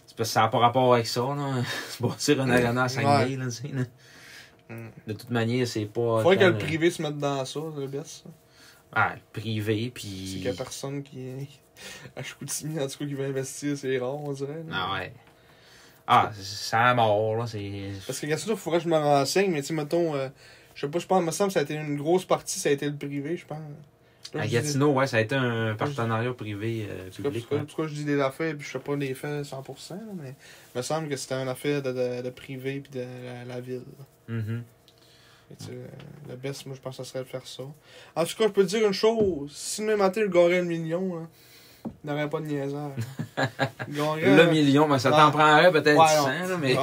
c'est parce que ça n'a pas rapport avec ça, là. C'est bâtir un aréna à Saguenay, là, tu sais. De toute manière, c'est pas... Faudrait que le privé se mette dans ça, le best. Ah, le privé, puis... C'est qu'il y a personne qui... À Chicoutimi, en tout cas, qui veut investir, c'est rare, on dirait. Là. Ah ouais. Ah, c'est à mort, là, c'est... Parce que, regarde ça, il faudrait que je me renseigne, mais tu sais, mettons... je sais pas, je pense, il me semble que ça a été une grosse partie, ça a été le privé, je pense. À Gatineau, ouais, ça a été un partenariat privé-public. En tout cas, je dis des affaires, puis je sais pas les faits 100%, mais il me semble que c'était une affaire de privé puis de la ville. Le best, moi, je pense que ça serait de faire ça. En tout cas, je peux te dire une chose, si demain matin, il gagnerait le million, là, il n'aurait pas de niaiseur. Le million, mais ça t'en prendrait peut-être 100, là, mais...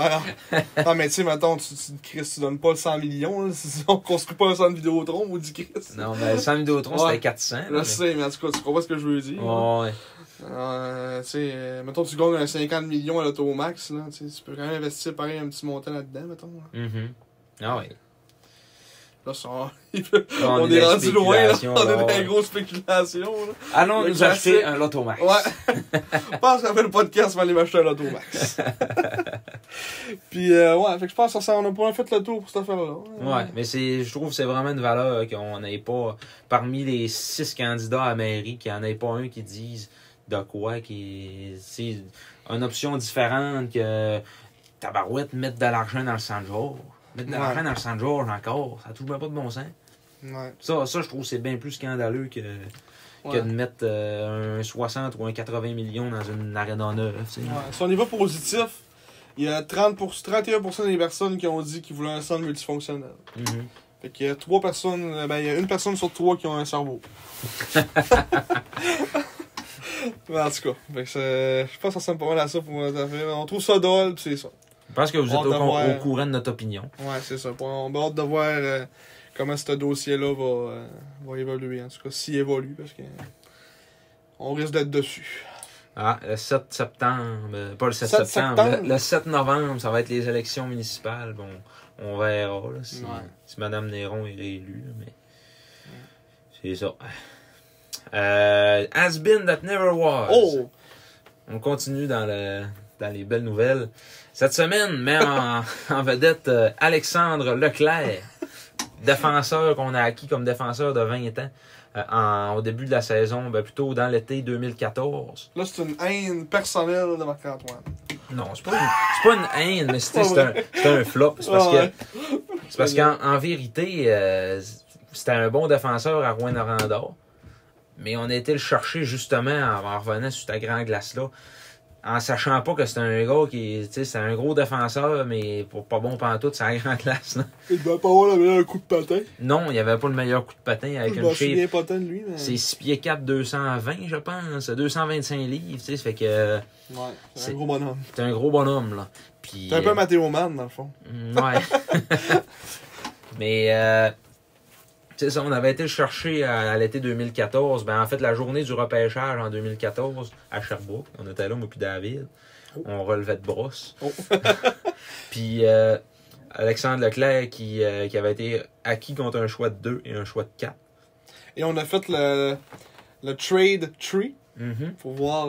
non, mais tu sais, mettons, tu donnes pas le 100 millions, là, on construit pas un centre Vidéotron, ou dit Chris. Non, mais le centre Vidéotron, c'était 400. Je sais, mais en tout cas, tu comprends ce que je veux dire. Ouais. Tu sais, mettons, tu gagnes un 50 millions à l'automax, là, tu peux quand même investir pareil un petit montant là-dedans, mettons. Là. Ah oui. Là, on est rendu loin, là. On est dans une grosse spéculation. Là. Allons nous acheter un Lotomax. Ouais. Je pense qu'après le podcast, on va aller m'acheter un Lotomax. Puis, ouais, fait que je pense que ça, on a pas fait le tour pour cette affaire-là. Ouais, mais je trouve que c'est vraiment une valeur qu'on n'ait pas, parmi les 6 candidats à la mairie, qu'il n'y en ait pas un qui dise de quoi, c'est une option différente que tabarouette, mettre de l'argent dans le Saint-Georges. Mettre de l'argent dans le Saint-Georges encore, ça touche même pas de bon sens. Ouais. Ça, je trouve que c'est bien plus scandaleux que de mettre un 60 ou un 80 millions dans une aréna neuve. Ouais. Si on y va positif, il y a 31% des personnes qui ont dit qu'ils voulaient un centre multifonctionnel. Mm-hmm. Fait qu'il y a 3 personnes, il y a une personne sur 3 qui ont un cerveau. Mais en tout cas, fait que je pense que ça ressemble pas mal à ça pour notre affaire. On trouve ça drôle, pis c'est ça. Je pense que vous êtes au courant de notre opinion. Ouais, c'est ça. On a hâte de voir comment ce dossier-là va évoluer. En tout cas, s'il évolue, parce que on risque d'être dessus. Ah, le 7 septembre, pas le 7 septembre, le 7 novembre, ça va être les élections municipales. Bon, on verra là, si Mme Néron est réélue. Mais c'est ça. Has been that never was. Oh! On continue dans les belles nouvelles. Cette semaine, met en vedette Alexandre Leclerc, défenseur qu'on a acquis comme défenseur de 20 ans au début de la saison, plutôt dans l'été 2014. Là, c'est une haine personnelle de Marc-Antoine. Non, c'est pas une haine, mais c'est un flop. C'est parce qu'en vérité, c'était un bon défenseur à Rouyn-Noranda. Mais on a été le chercher justement en revenant sur ta grande glace-là, en sachant pas que c'était un gars c'est un gros défenseur, mais pas bon pantoute, c'est la grande glace. Là. Il devait pas avoir le meilleur coup de patin. Non, il avait pas le meilleur coup de patin avec une shape. Bien patin de lui, mais... C'est 6 pieds 4, 220, je pense, 225 livres, ça fait que... Ouais, c'est un gros bonhomme. C'est un gros bonhomme, là. Puis, c'est un peu Matteo Mann, dans le fond. Ouais. Mais... c'est ça, on avait été le chercher à l'été 2014. En fait, la journée du repêchage en 2014 à Sherbrooke. On était là, moi puis David. On relevait de brosse. Puis Alexandre Leclerc qui avait été acquis contre un choix de 2 et un choix de 4. Et on a fait le trade tree pour voir...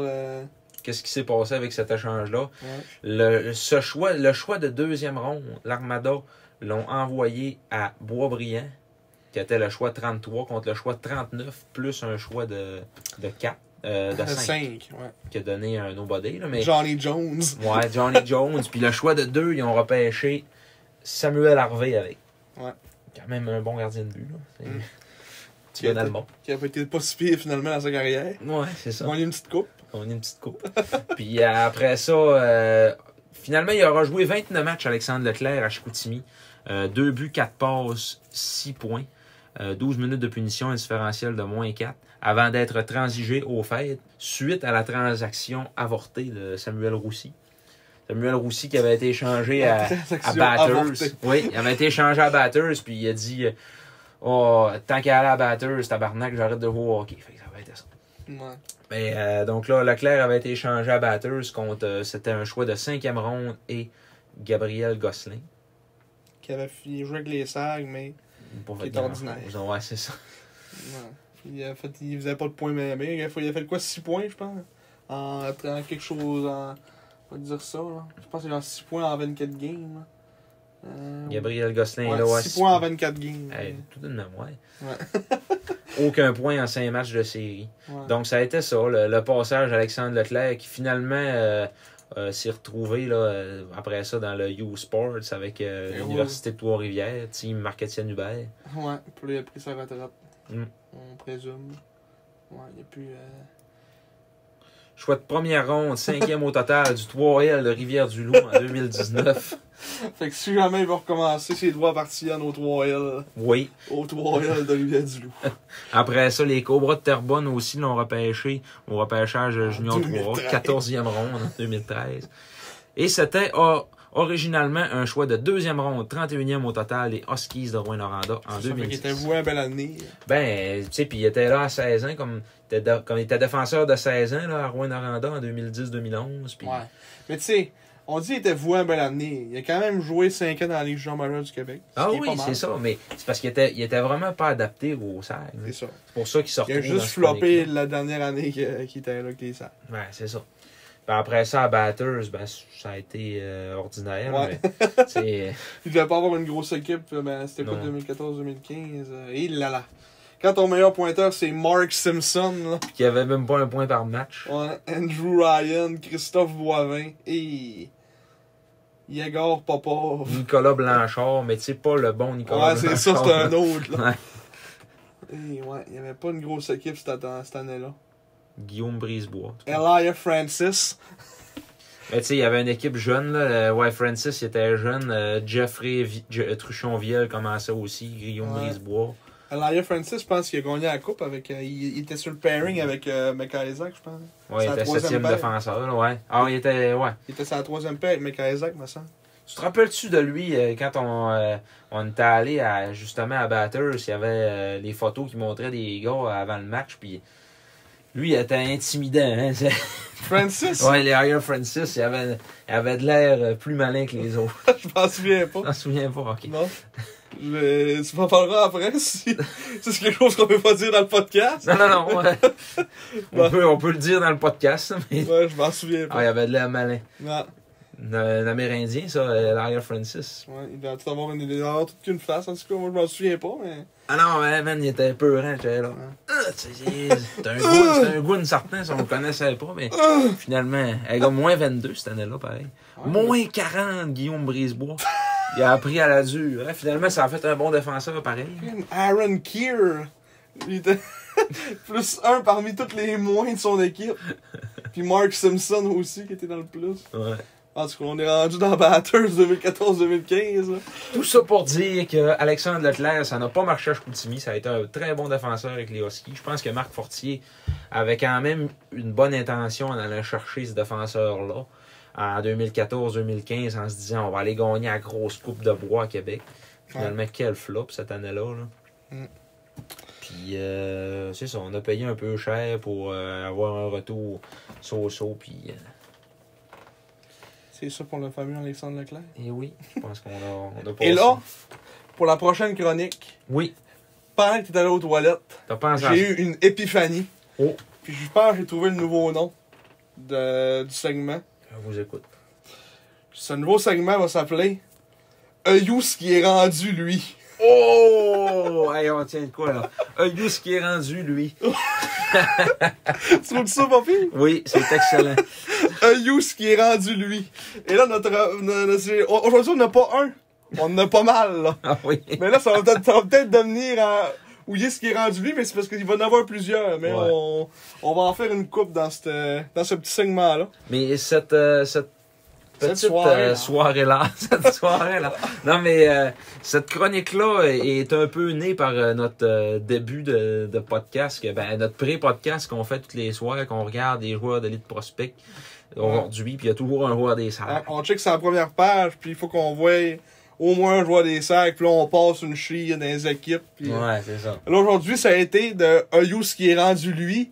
Qu'est-ce qui s'est passé avec cet échange-là. Ouais. Le choix de deuxième ronde, l'Armada l'ont envoyé à Boisbriand, qui était le choix 33 contre le choix 39, plus un choix de 4, de 5 ouais. Qui a donné un nobody. Là, mais... Johnny Jones. Ouais, Johnny Jones. Puis le choix de 2, ils ont repêché Samuel Harvey avec. Ouais. Quand même un bon gardien de but. Là. Qui a été pas si pire finalement dans sa carrière. Ouais, c'est ça. On a une petite coupe. Puis après ça, finalement, il aura joué 29 matchs, Alexandre Leclerc, à Chicoutimi. 2 buts, 4 passes, 6 points. 12 minutes de punition, un différentiel de -4, avant d'être transigé au fait, suite à la transaction avortée de Samuel Roussy. Samuel Roussy qui avait été échangé à Batters. Oui, il avait été échangé à Batters, puis il a dit tant qu'à aller à Batters, tabarnak, j'arrête de jouer au hockey. Fait que ça va être ça. Ouais. Mais, donc là, Leclerc avait été échangé à Batters contre, c'était un choix de 5e ronde et Gabriel Gosselin. Qui avait joué avec les SAG, mais qui est ordinaire. Ouais, c'est ça. Ouais. Il faisait pas de points, mais il a fait quoi, 6 points, je pense? En quelque chose, on va dire ça, là. Je pense qu'il a 6 points en 24 games. Gabriel Gosselin, ouais, là, ouais. 6 points en 24 games. Hey, tout de même, ouais. Ouais. Aucun point en 5 matchs de série. Ouais. Donc, ça a été ça, le passage d'Alexandre Leclerc, qui finalement s'est retrouvé là, après ça dans le U-Sports avec l'Université de Trois-Rivières, team Marc-Étienne Hubert. Ouais, puis il a pris sa retraite. On présume. Ouais, il n'y a plus... Choix de première ronde, 5e au total du 3L de Rivière-du-Loup en 2019. Fait que si jamais il va recommencer ses droits partiels au 3L. Oui. Au 3L de Rivière-du-Loup. Après ça, les Cobras de Terrebonne aussi l'ont repêché au repêchage junior 3, 14e ronde en 2013. Et c'était originalement un choix de 2e ronde, 31e au total, des Huskies de Rouyn-Noranda en 2010. Fait qu'il était voué un bel avenir. Ben, tu sais, puis il était là à 16 ans, comme il était défenseur de 16 ans là, à Rouyn-Noranda en 2010-2011. Puis... Ouais. Mais tu sais, on dit qu'il était voué un bel avenir. Il a quand même joué 5 ans dans la Ligue junior majeure du Québec. Ah oui, c'est ça, mais c'est parce qu'il était vraiment pas adapté au SAG. C'est ça. C'est pour ça qu'il sortait. Il a juste floppé la dernière année qu'il était là avec les SAG. Ouais, c'est ça. Puis après ça, à Batters, ben, ça a été ordinaire. Ouais. Mais, Il devait pas avoir une grosse équipe, mais c'était quoi, Non. 2014-2015? Et là. Quand ton meilleur pointeur, c'est Mark Simpson, là. puis qu'il n'y avait même pas un point par match. Ouais, Andrew Ryan, Christophe Boivin et Yegor Popov. Nicolas Blanchard, mais tu sais, pas le bon Nicolas Ouais, Blanchard. c'est ça, c'est un autre, là. Ouais. Et ouais, il n'y avait pas une grosse équipe cette année-là. Guillaume Brisebois. Elia Francis. Mais tu sais, il y avait une équipe jeune, là. Ouais, Francis, il était jeune. Jeffrey Truchon-Viel commençait aussi. Guillaume Ouais. Brisebois. Elia Francis, je pense qu'il a gagné la coupe avec. Il était sur le pairing avec Mecca Isaac, je pense. Ouais, il C'est la était troisième 7e paire. défenseur, là, ouais. Ah, il était, ouais. Il était sur la troisième paire avec Mecca Isaac, me semble. Tu te rappelles-tu de lui quand on était allé justement à Batters, il y avait les photos qui montraient des gars avant le match, puis lui, il était intimidant. Hein? Francis? Ouais, les Higher Francis, il avait de l'air plus malin que les autres. Je m'en souviens pas. Je m'en souviens pas, ok. Non. Tu m'en parleras après si c'est quelque chose qu'on peut pas dire dans le podcast. Non, ouais. on peut le dire dans le podcast, mais Ouais, je m'en souviens ah, pas. il avait de l'air malin. Non. Un Amérindien, ça, l'Higher Francis. Ouais, il doit tout avoir toute qu'une face, en tout cas, moi je m'en souviens pas, mais. Ah non, man, il était peurant, j'étais là. C'est un goût certain, si on le connaissait pas, mais finalement, elle a moins 22 cette année-là, pareil. Ouais. Moins 40, Guillaume Brisebois. Il a appris à la dure. Hein. Finalement, ça a fait un bon défenseur, pareil. Aaron Keir, il était plus un parmi tous les moins de son équipe. Puis Mark Simpson aussi, qui était dans le plus. Ouais. En tout cas, on est rendu dans Batters 2014-2015. là. Tout ça pour dire que Alexandre Leclerc, ça n'a pas marché à Chicoutimi. Ça a été un très bon défenseur avec les Huskies. Je pense que Marc Fortier avait quand même une bonne intention en allant chercher ce défenseur-là en 2014-2015 en se disant on va aller gagner la grosse coupe de bois à Québec. Finalement, quel flop cette année-là. Là. Puis, c'est ça, on a payé un peu cher pour avoir un retour so-so. Puis, C'est ça pour le fameux Alexandre Leclerc. et oui, je pense qu'on a pas Et là, pour la prochaine chronique, oui, pendant que tu es allé aux toilettes, t'as pensé à j'ai eu une épiphanie. Oh. Puis je pense que j'ai trouvé le nouveau nom du segment. Je vous écoute. Ce nouveau segment va s'appeler Eus qui est rendu lui. Oh! Hey, on tient de quoi, là? Yous qui est rendu, lui. Tu trouves ça, pas pire? Oui, c'est excellent. Eus qui est rendu lui. Et là, aujourd'hui, on n'a pas un. On en a pas mal, là. Ah oui. Mais là, ça va peut-être devenir Yous qui est rendu lui, mais c'est parce qu'il va en avoir plusieurs. Mais Ouais. on va en faire une coupe dans ce petit segment-là. Mais cette petite soirée-là. cette soirée-là. Non, mais cette chronique-là est un peu née par notre début de podcast, notre pré-podcast qu'on fait toutes les soirs, qu'on regarde des joueurs de l'élite prospect aujourd'hui, puis il y a toujours un joueur des Serres. On check sa première page, puis il faut qu'on voie au moins un joueur des sacs, puis là, on passe une chie dans les équipes. Puis, Ouais, c'est ça. là, aujourd'hui, ça a été de Eus qui est rendu lui.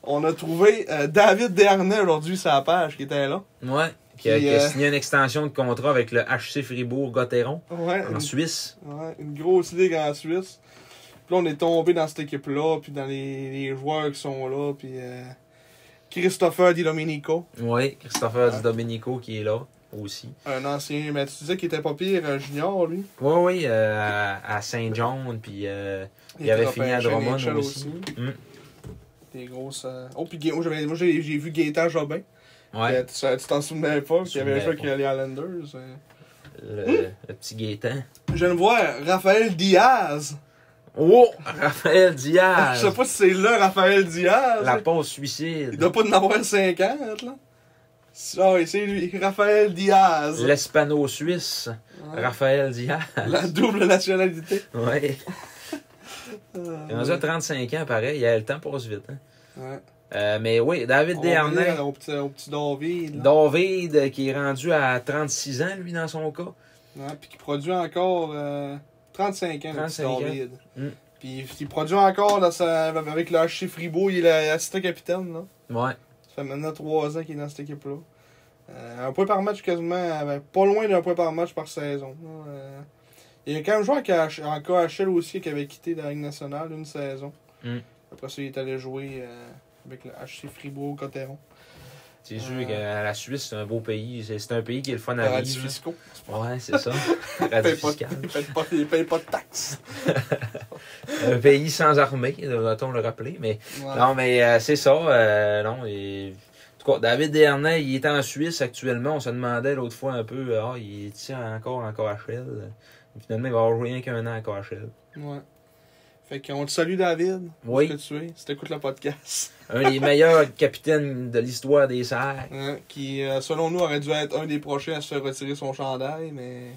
On a trouvé David Dernay aujourd'hui sur la page qui était là. Ouais. Qui a signé une extension de contrat avec le HC Fribourg-Gotteron Ouais, en Suisse. Ouais, une grosse ligue en Suisse. Puis là, on est tombé dans cette équipe-là, puis dans les joueurs qui sont là, puis Christopher Di Domenico, Oui, Christopher Di Domenico qui est là aussi. un ancien, mais tu disais qu'il était pas pire junior, lui. Oui, à Saint-John, puis il avait fini à Drummond NHL aussi. Mm. Des grosses. Oh, puis moi, j'ai vu Gaétan Jobin. Ouais, Tu t'en souvenais pas, qu'il y avait un souvenais joueur qui allait à Islanders. le petit Gaétan. Je viens de voir Raphaël Diaz. Oh, Raphaël Diaz. Je sais pas si c'est le Raphaël Diaz. La pause suicide. Il doit pas en avoir 50, là. Ah oui, c'est lui, Raphaël Diaz. L'Hispano-Suisse. Ouais. Raphaël Diaz. La double nationalité. Ouais. Il est rendu à 35 ans, pareil. Le temps passe vite. Hein. Ouais. Mais oui, David On Dernay. revient au petit David. Là. David, qui est rendu à 36 ans, lui, dans son cas. Ouais, puis qui produit encore 35 ans, le 35 petit ans. David. Mm. Puis il produit encore avec le HC Fribourg, il est l'assistant capitaine. Là. Ouais. Ça fait maintenant 3 ans qu'il est dans cette équipe-là. Un point par match quasiment, pas loin d'un point par match par saison. Là. Il y a quand même joué en KHL aussi qui avait quitté la Ligue nationale une saison. Mm. Après ça, il est allé jouer avec le HC Fribourg-Gotteron. C'est sûr que la Suisse, c'est un beau pays. C'est un pays qui est le fun à Paradis vivre. fiscaux. Ouais, c'est ça. Ils Paradis payent fiscal. pas de taxes. Un pays sans armée, devrait-on le rappeler. Mais Ouais. non, mais c'est ça. Non, en tout cas, David Dernay, il est en Suisse actuellement. On se demandait l'autre fois un peu, il tient encore en KHL. Finalement, il va avoir joué rien qu'un an en KHL. Ouais. Fait qu'on te salue, David. Oui. Ce que tu es, si t'écoutes le podcast. Un des meilleurs capitaines de l'histoire des Serres. Hein, qui, selon nous, aurait dû être un des prochains à se faire retirer son chandail, mais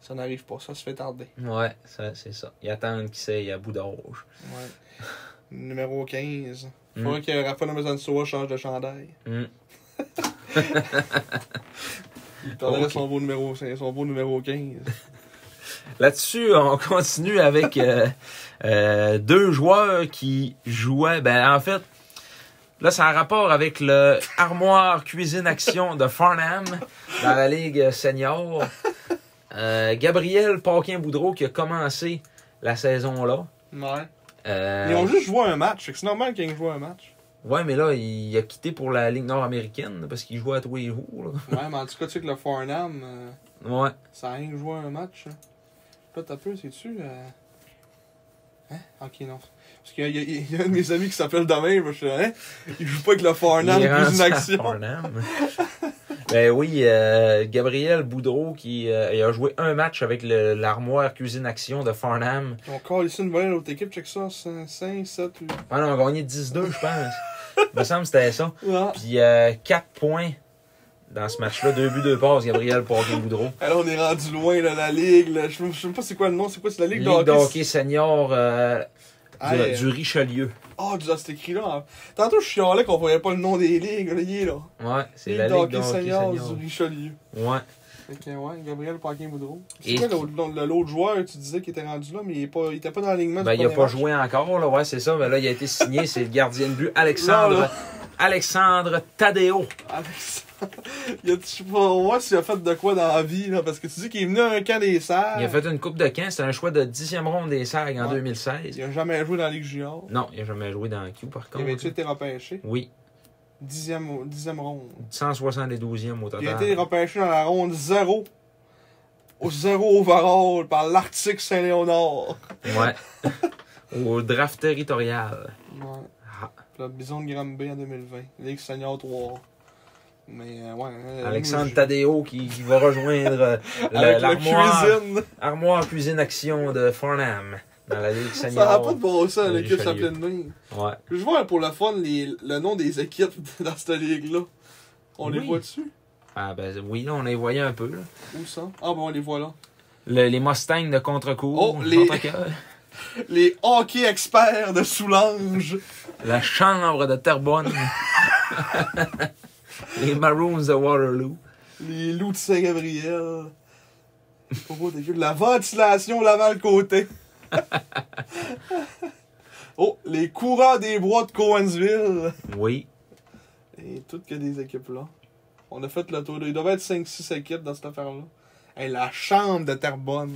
ça n'arrive pas. Ça se fait tarder. Ouais, c'est ça. Il attend qu'il s'aille à bout d'âge. Ouais. Numéro 15. Mm. Faudrait que Rafael Mazansoa change de chandail. Il perdrait Ok. son beau numéro 15. Là-dessus, on continue avec deux joueurs qui jouaient. Ben, en fait, là, ça a rapport avec le Armoire Cuisine Action de Farnham dans la Ligue senior. Gabriel Paquin-Boudreau qui a commencé la saison là. Ouais. Ils ont juste joué un match. Fait que c'est normal qu'ils aient joué un match. Ouais, mais là, il a quitté pour la Ligue nord-américaine parce qu'il jouait à tous les jours. Là. Ouais, mais en tout cas, tu sais que le Farnham, Ouais. ça a rien que joué un match. Hein. Là, t'as peu, c'est-tu? Hein? Ok, non. Parce qu'il y a un de mes amis qui s'appelle demain, je suis hein? Il joue pas avec le Farnham, Il est plus rendu une à action. Farnham. Ben oui, Gabriel Boudreau qui il a joué un match avec l'Armoire Cuisine Action de Farnham. Ils ont encore ici une volée à l'autre équipe, check ça, 5, 7, 8. Ah non, on a gagné 10-2, je pense. Il me semble que c'était ça. Ouais. Puis 4 points dans ce match-là, 2 buts, 2 passes, Gabriel Paquin-Boudreau. Alors, on est rendu loin, là, la ligue. Là. Je sais pas c'est quoi le nom, c'est quoi? C'est la ligue, Ligue de hockey senior Hey, du Richelieu. Ah, c'est écrit là. Hein. Tantôt, je chialais qu'on voyait pas le nom des ligues. Là, il est là. Ouais, c'est Ligue la de Ligue hockey de hockey senior senior. du Richelieu. Ouais. Fait que, ouais, Gabriel Paquin-Boudreau. C'est Et quoi l'autre joueur, tu disais, qui était rendu là, mais il était pas dans l'alignement Ben, du il a premier pas match. joué encore, là, ouais, c'est ça. Mais là, il a été signé, c'est le gardien de but, Non, là. Alexandre Tadeo. Je sais pas, ouais, s'il a fait de quoi dans la vie, là, parce que tu dis qu'il est venu à un camp des Serres. Il a fait une coupe de camp, c'était un choix de 10e ronde des Serres en Ouais. 2016. Il a jamais joué dans la Ligue Junior. Non, il n'a jamais joué dans le Q, par Il contre. avait-tu été repêché? Oui, 10e ronde. 172e au Il a total. été repêché dans la ronde 0. Au 0 overall par l'Arctique Saint-Léonard. Ouais. Au draft territorial. Ouais. Ah. Le Bison de Granby en 2020. Ligue Senior 3. Mais ouais. Alexandre Tadeo qui va rejoindre avec la l'armoire cuisine. Armoire Cuisine Action de Farnham dans la Ligue Ça senior. n'a pas de bon sens, de l'équipe Richelieu. s'appelait de même. Ouais. Je vois pour le fun le nom des équipes dans cette ligue-là. On les Oui. voit dessus? Ah ben oui, là, on les voyait un peu. Là. Où ça? Ah bon, on les voit là. Les Mustangs de contre-cour. Oh, les- contre-cœur. Les hockey experts de Soulanges. La chambre de Terrebonne. Les Maroons de Waterloo. Les loups de Saint-Gabriel. La ventilation Laval-Côté. Oh, les courants des bois de Cowansville. Oui. Et toutes que des équipes là. On a fait le tour. Il devait être 5-6 équipes dans cette affaire-là. Hey, la chambre de Terrebonne.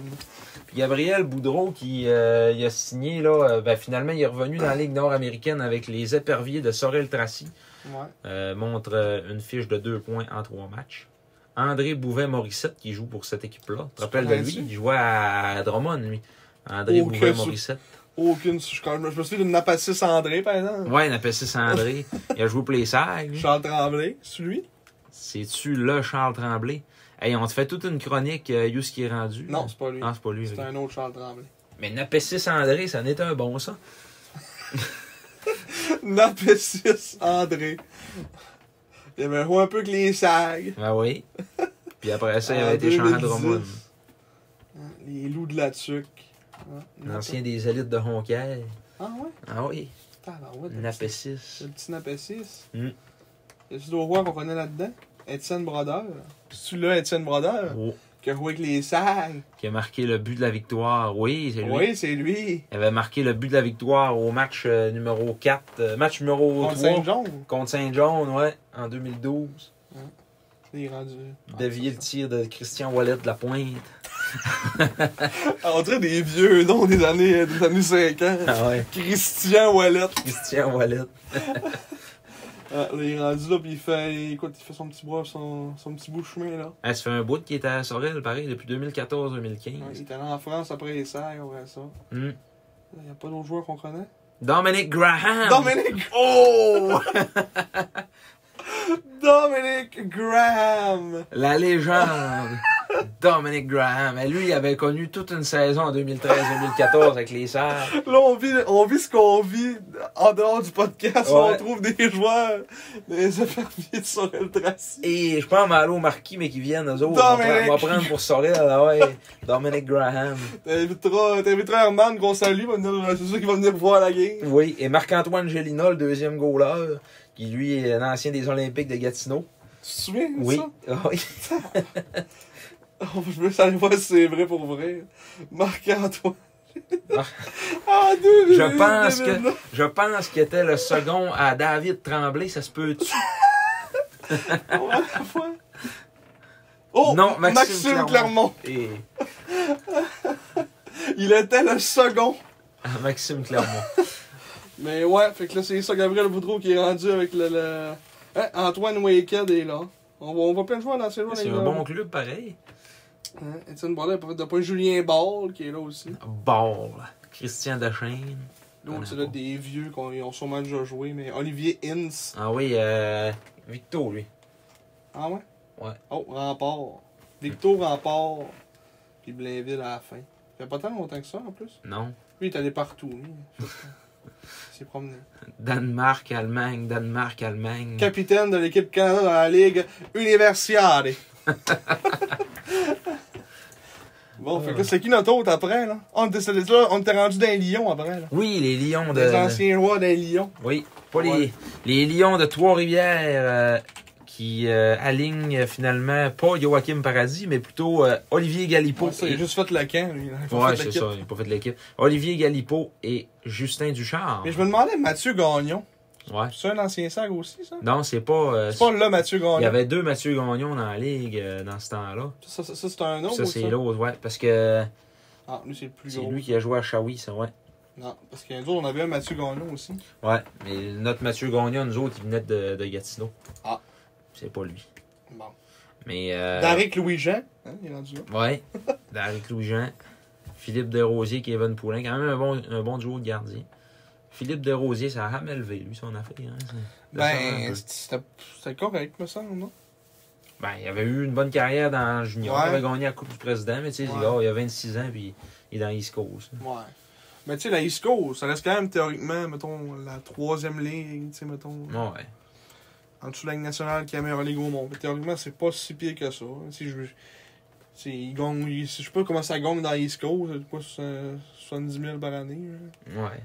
Puis Gabriel Boudreau qui il a signé là, ben, finalement il est revenu dans la Ligue nord-américaine avec les Éperviers de Sorel-Tracy. Ouais. Montre une fiche de 2 points en 3 matchs. André Bouvet-Morissette qui joue pour cette équipe-là. Tu te rappelles de lui? connais-tu? Il jouait à Drummond, lui. André Oh, que Bouvet-Morissette. Aucune. Je me souviens d'une Napassis André, par exemple. Ouais, il appelle ça André. Il a joué pour les Sags. lui. Charles Tremblay, c'est lui? C'est-tu le Charles Tremblay? Hey, on te fait toute une chronique, où ce qui est rendu. Non, c'est pas lui. Ah, c'est pas lui. C'est ok. un autre Charles Tremblay. Mais Napessis André, ça n'était un bon, ça. Napassis André. Il avait joué un peu que les SAG. Ah oui. Puis après ça, il En avait été changé à 2010. Drummond. Les loups de la tuque. L'ancien des élites de Honquière. Ah ouais? Ah oui. Tabarouette, Napessis. C'est le petit Napassis. Mm. Y a-tu d'autres joueurs qu'on connaît là-dedans? Étienne Brodeur. C'est-tu là, Étienne Brodeur? Oh, Qui a joué avec les SAG. qui a marqué le but de la victoire. Oui, c'est lui. Oui, c'est lui. Il avait marqué le but de la victoire au match numéro 4. Match numéro Contre 3. Saint-John. Contre Saint-John, ouais, en 2012. Il est rendu. Dévier le tir de Christian Wallet de la Pointe. Ah, on dirait des vieux noms des années 50. Ah ouais. Christian Wallet. Christian Wallet. Là, il est rendu là, puis il fait son petit bois, son petit bout de chemin, là. Ah, ça fait un bout qu'il était à Sorel, pareil, depuis 2014-2015. Ouais, il est allé en France après les serres, après ça. Mm. Il n'y a pas d'autres joueurs qu'on connaît. Dominic Graham! Dominic! Oh! Dominic Graham! La légende! Dominic Graham. Et lui, il avait connu toute une saison en 2013-2014 avec les Serres. Là, on vit ce qu'on vit en dehors du podcast. Ouais. On trouve des joueurs, des éperviers sur le Tracy. Et je pense Malo Marquis, mais qui viennent, eux autres. Dominic. On va prendre pour Sorel, là, ouais. Dominic Graham. T'inviteras Herman qu'on salue, c'est sûr qu'il va venir voir la game. Oui, et Marc-Antoine Gélina, le deuxième goaler, qui lui est l'ancien des Olympiques de Gatineau. Tu te souviens de Oui. ça? Ah oui. Je veux aller voir si c'est vrai pour vrai. Marc-Antoine. Ah. Ah, Je pense qu'il était le second à David Tremblay, ça se peut-tu? Oh, Non, Maxime Clermont. Et... Il était le second. Maxime Clermont. Mais ouais, fait que là, c'est ça, Gabriel Boudreau qui est rendu avec le... Hein, Antoine Waked est là. On va plein de joueurs dans ces joueurs. C'est un bon club, pareil. Hein, Étienne Bordet, de pas Julien Ball qui est là aussi. Bon, Christian Dechaine. L'autre, c'est là des vieux qui ont sûrement déjà joué, mais Olivier Ince. Ah oui, Victo, lui. Ah ouais? Ouais. Oh, Rempart. Victor Rempart. Puis Blainville à la fin. Ça fait pas tant longtemps que ça, en plus. Non. Lui, il est allé partout, lui. Il s'est promené. Danemark, Allemagne. Capitaine de l'équipe Canada dans la Ligue Universiade. Bon, fait que là, c'est qui notre autre après, là? On était rendu d'un Lion après, là. Oui, les Lions de... Les anciens rois d'un Lion. Oui, pas Ouais. les Lions de Trois-Rivières qui alignent finalement pas Joachim Paradis, mais plutôt Olivier Galipeau. Ouais, ça, il a juste fait le camp, lui. Il a pas Ouais, fait c'est l'équipe. ça, il n'a pas fait de l'équipe. Olivier Galipeau et Justin Ducharme. Mais je me demandais, Mathieu Gagnon. Ouais. C'est un ancien SAG aussi, ça? Non, c'est pas... C'est pas là, Mathieu Gagnon. il y avait deux Mathieu Gagnon dans la ligue dans ce temps-là. Ça, c'est un autre Ça, ou c'est l'autre, ouais. Parce que Ah, lui, c'est le plus c'est gros. lui qui a joué à Shawi, ça, ouais. Non, parce qu'un jour, on avait un Mathieu Gagnon aussi. Ouais, mais notre Mathieu Gagnon, nous autres, il venait de Gatineau. Ah. C'est pas lui. Bon. Mais... Daric Louis-Jean. Hein, il est rendu là. Ouais. Daric Louis-Jean. Philippe Desrosiers, Kevin Poulin. Quand même un bon duo de gardien. Philippe Desrosiers, ça a jamais levé, lui, son affaire. Hein. Ben, c'était correct, me semble, non? Ben, il avait eu une bonne carrière dans le junior. Ouais. Il avait gagné la Coupe du Président, mais tu sais, Ouais. il a 26 ans, puis il est dans East Coast. Ouais. Mais tu sais, la East Coast, ça reste quand même théoriquement, mettons, la troisième ligue, tu sais, mettons. Ouais. En dessous de la Ligue nationale qui est la meilleure ligue au monde. Mais théoriquement, c'est pas si pire que ça. Si il gagne, je sais pas comment ça gagne dans East Coast, c'est quoi, 70 000 par année. Là. Ouais.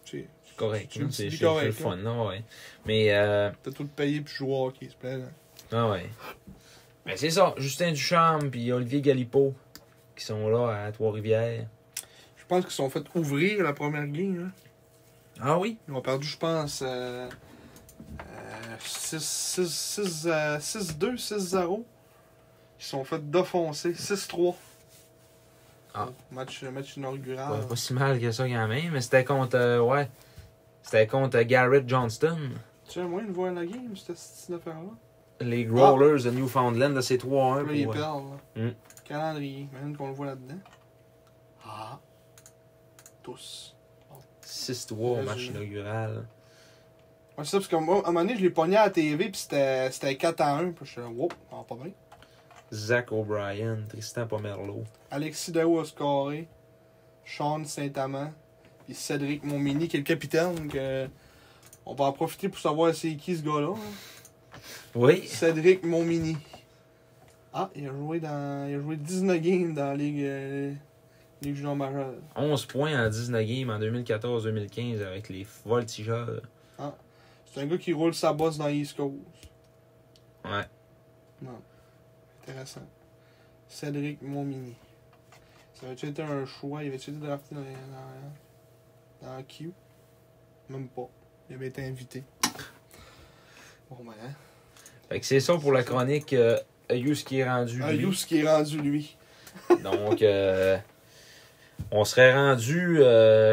C'est Correct. C'est hein, une C'est petite c'est correct, le fun, non, ouais. Mais, t'as tout payé puis jouer au hockey, c'est plaisant. ah ouais. Ben, c'est ça. Justin Ducharme, puis Olivier Galipeau, qui sont là à Trois-Rivières. Je pense qu'ils se sont fait ouvrir la première game. Là. Ah oui? Ils ont perdu, je pense, 6-2, 6-0. Ils se sont fait défoncer, 6-3. Ah. Match inaugural. Pas si mal que ça quand même, mais c'était contre, ouais. C'était contre Garrett Johnston. Tu as moyen de voir la game, cette affaire-là? Les Growlers de Newfoundland, là, c'est 3-1. Là, ils pour, perdent. Là. Mm. Calendrier, imagine qu'on le voit là-dedans. Ah. Tous. 6-3 au match Résumé. inaugural. Ouais, c'est ça, parce qu'à un moment donné, je l'ai pogné à la TV, puis c'était 4-1. Puis je suis là, wow, pas bien. Zach O'Brien, Tristan Pomerleau. Alexis Daou a scoré. Sean Saint-Amand. Puis Cédric Montmini, qui est le capitaine. Que on va en profiter pour savoir c'est qui ce gars-là. Hein. Oui. Cédric Montmini. Ah, il a joué 19 games dans la Ligue junior majeure. 11 points en 19 games en 2014-2015 avec les Voltigeurs. C'est un gars qui roule sa bosse dans East Coast. Ouais. Non. Intéressant. Cédric Montmini. Ça avait-tu été un choix? Il avait-tu été drafté dans Q? Même pas. Il avait été invité. Bon, ben, hein. Fait que c'est ça pour la chronique Ayus qui est rendu. lui. Ayus qui est rendu, lui. Donc, On serait rendu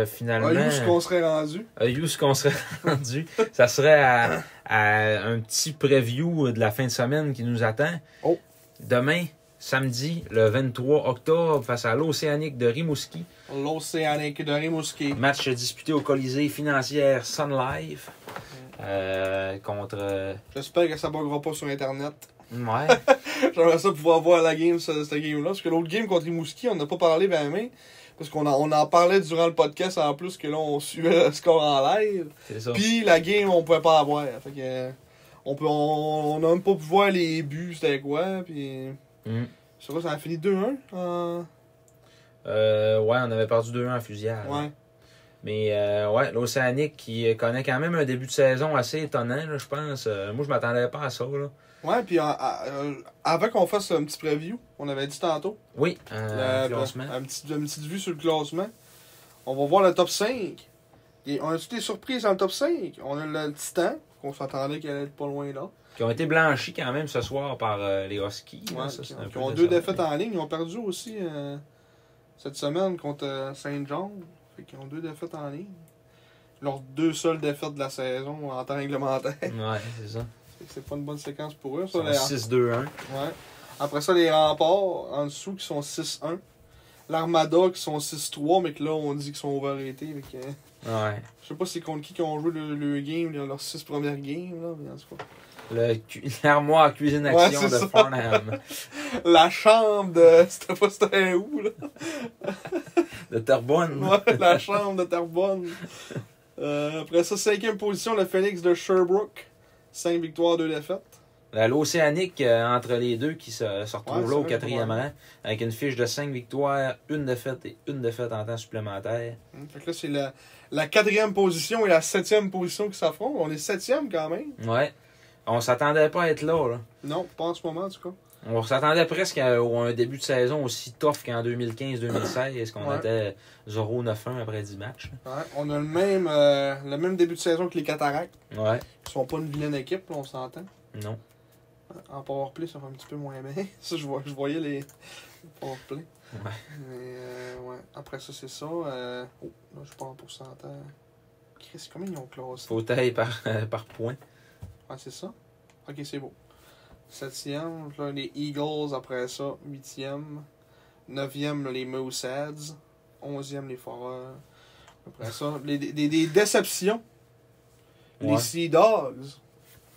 finalement. Où est-ce qu'on serait rendu? Où est-ce qu'on serait rendu? Ça serait à un petit preview de la fin de semaine qui nous attend. Oh. Demain, samedi, le 23 octobre, face à l'Océanique de Rimouski. L'Océanique de Rimouski. Match disputé au Colisée financière Sun Life. Contre. J'espère que ça buggera pas sur Internet. Ouais. J'aimerais ça pouvoir voir la game, cette game-là. Parce que l'autre game contre Rimouski, on n'a pas parlé ben. Parce qu'on en parlait durant le podcast en plus que là, on suivait le score en live. C'est ça. Puis la game, on pouvait pas la voir. Fait que. On a même pas pu voir les buts, c'était quoi. Puis. C'est quoi, ça a fini 2-1 Ouais, on avait perdu 2-1 en fusillade. Ouais. Mais ouais, l'Océanique qui connaît quand même un début de saison assez étonnant, là, je pense. Moi, je m'attendais pas à ça. Là. Ouais, puis avant qu'on fasse un petit preview, on avait dit tantôt. Oui, classement. Une petite vue sur le classement. On va voir le top 5. Et on a toutes des surprises dans le top 5. On a le Titan, qu'on s'attendait qu'elle allait être pas loin là. Qui ont été blanchis quand même ce soir par les Huskies. Ouais, ça, c'est qui ont 2 défaites en ligne. Ils ont perdu aussi cette semaine contre Saint John. Fait qu'ils ont 2 défaites en ligne. Leurs 2 seules défaites de la saison en temps réglementaire. Ouais, c'est ça. C'est pas une bonne séquence pour eux. Ça, 6-2-1. Ouais. Après ça, les remparts en dessous qui sont 6-1. L'Armada qui sont 6-3, mais que là, on dit qu'ils sont overrated. Ouais. Je sais pas c'est contre qui ont joué le game, leurs 6 premières games, là, mais en tout cas. L'armoire cuisine action de ça. Farnham. La chambre de. C'était où, là? De Terrebonne. Ouais, la chambre de Terrebonne. Après ça, 5e position, le Phoenix de Sherbrooke. 5 victoires, 2 défaites. L'Océanique, entre les deux, qui se retrouve là au 4e rang, avec une fiche de 5 victoires, 1 défaite et 1 défaite en temps supplémentaire. Fait que là, c'est la 4e position et la 7e position qui s'affrontent. On est 7e quand même. Ouais. On s'attendait pas à être là. Non, pas en ce moment, en tout cas. On s'attendait presque à un début de saison aussi tough qu'en 2015-2016, qu'on était 0-9-1 après 10 matchs. Ouais, on a le même début de saison que les Cataractes. Ouais. Ils sont pas une vilaine équipe, là, on s'entend. Non. En powerplay, ça va un petit peu moins bien. Ça, je voyais les powerplay. Ouais. Mais, ouais. Après ça, c'est ça. Oh, là, je suis pas en pourcentage. Chris, combien ils ont classé? Fauteuil par point. Ouais, c'est ça. Ok, c'est beau. 7e, là, les Eagles, après ça, 8e. 9e, les Mooseheads. 11e, les Foreurs. Après ça, des déceptions. Ouais. Les Sea Dogs,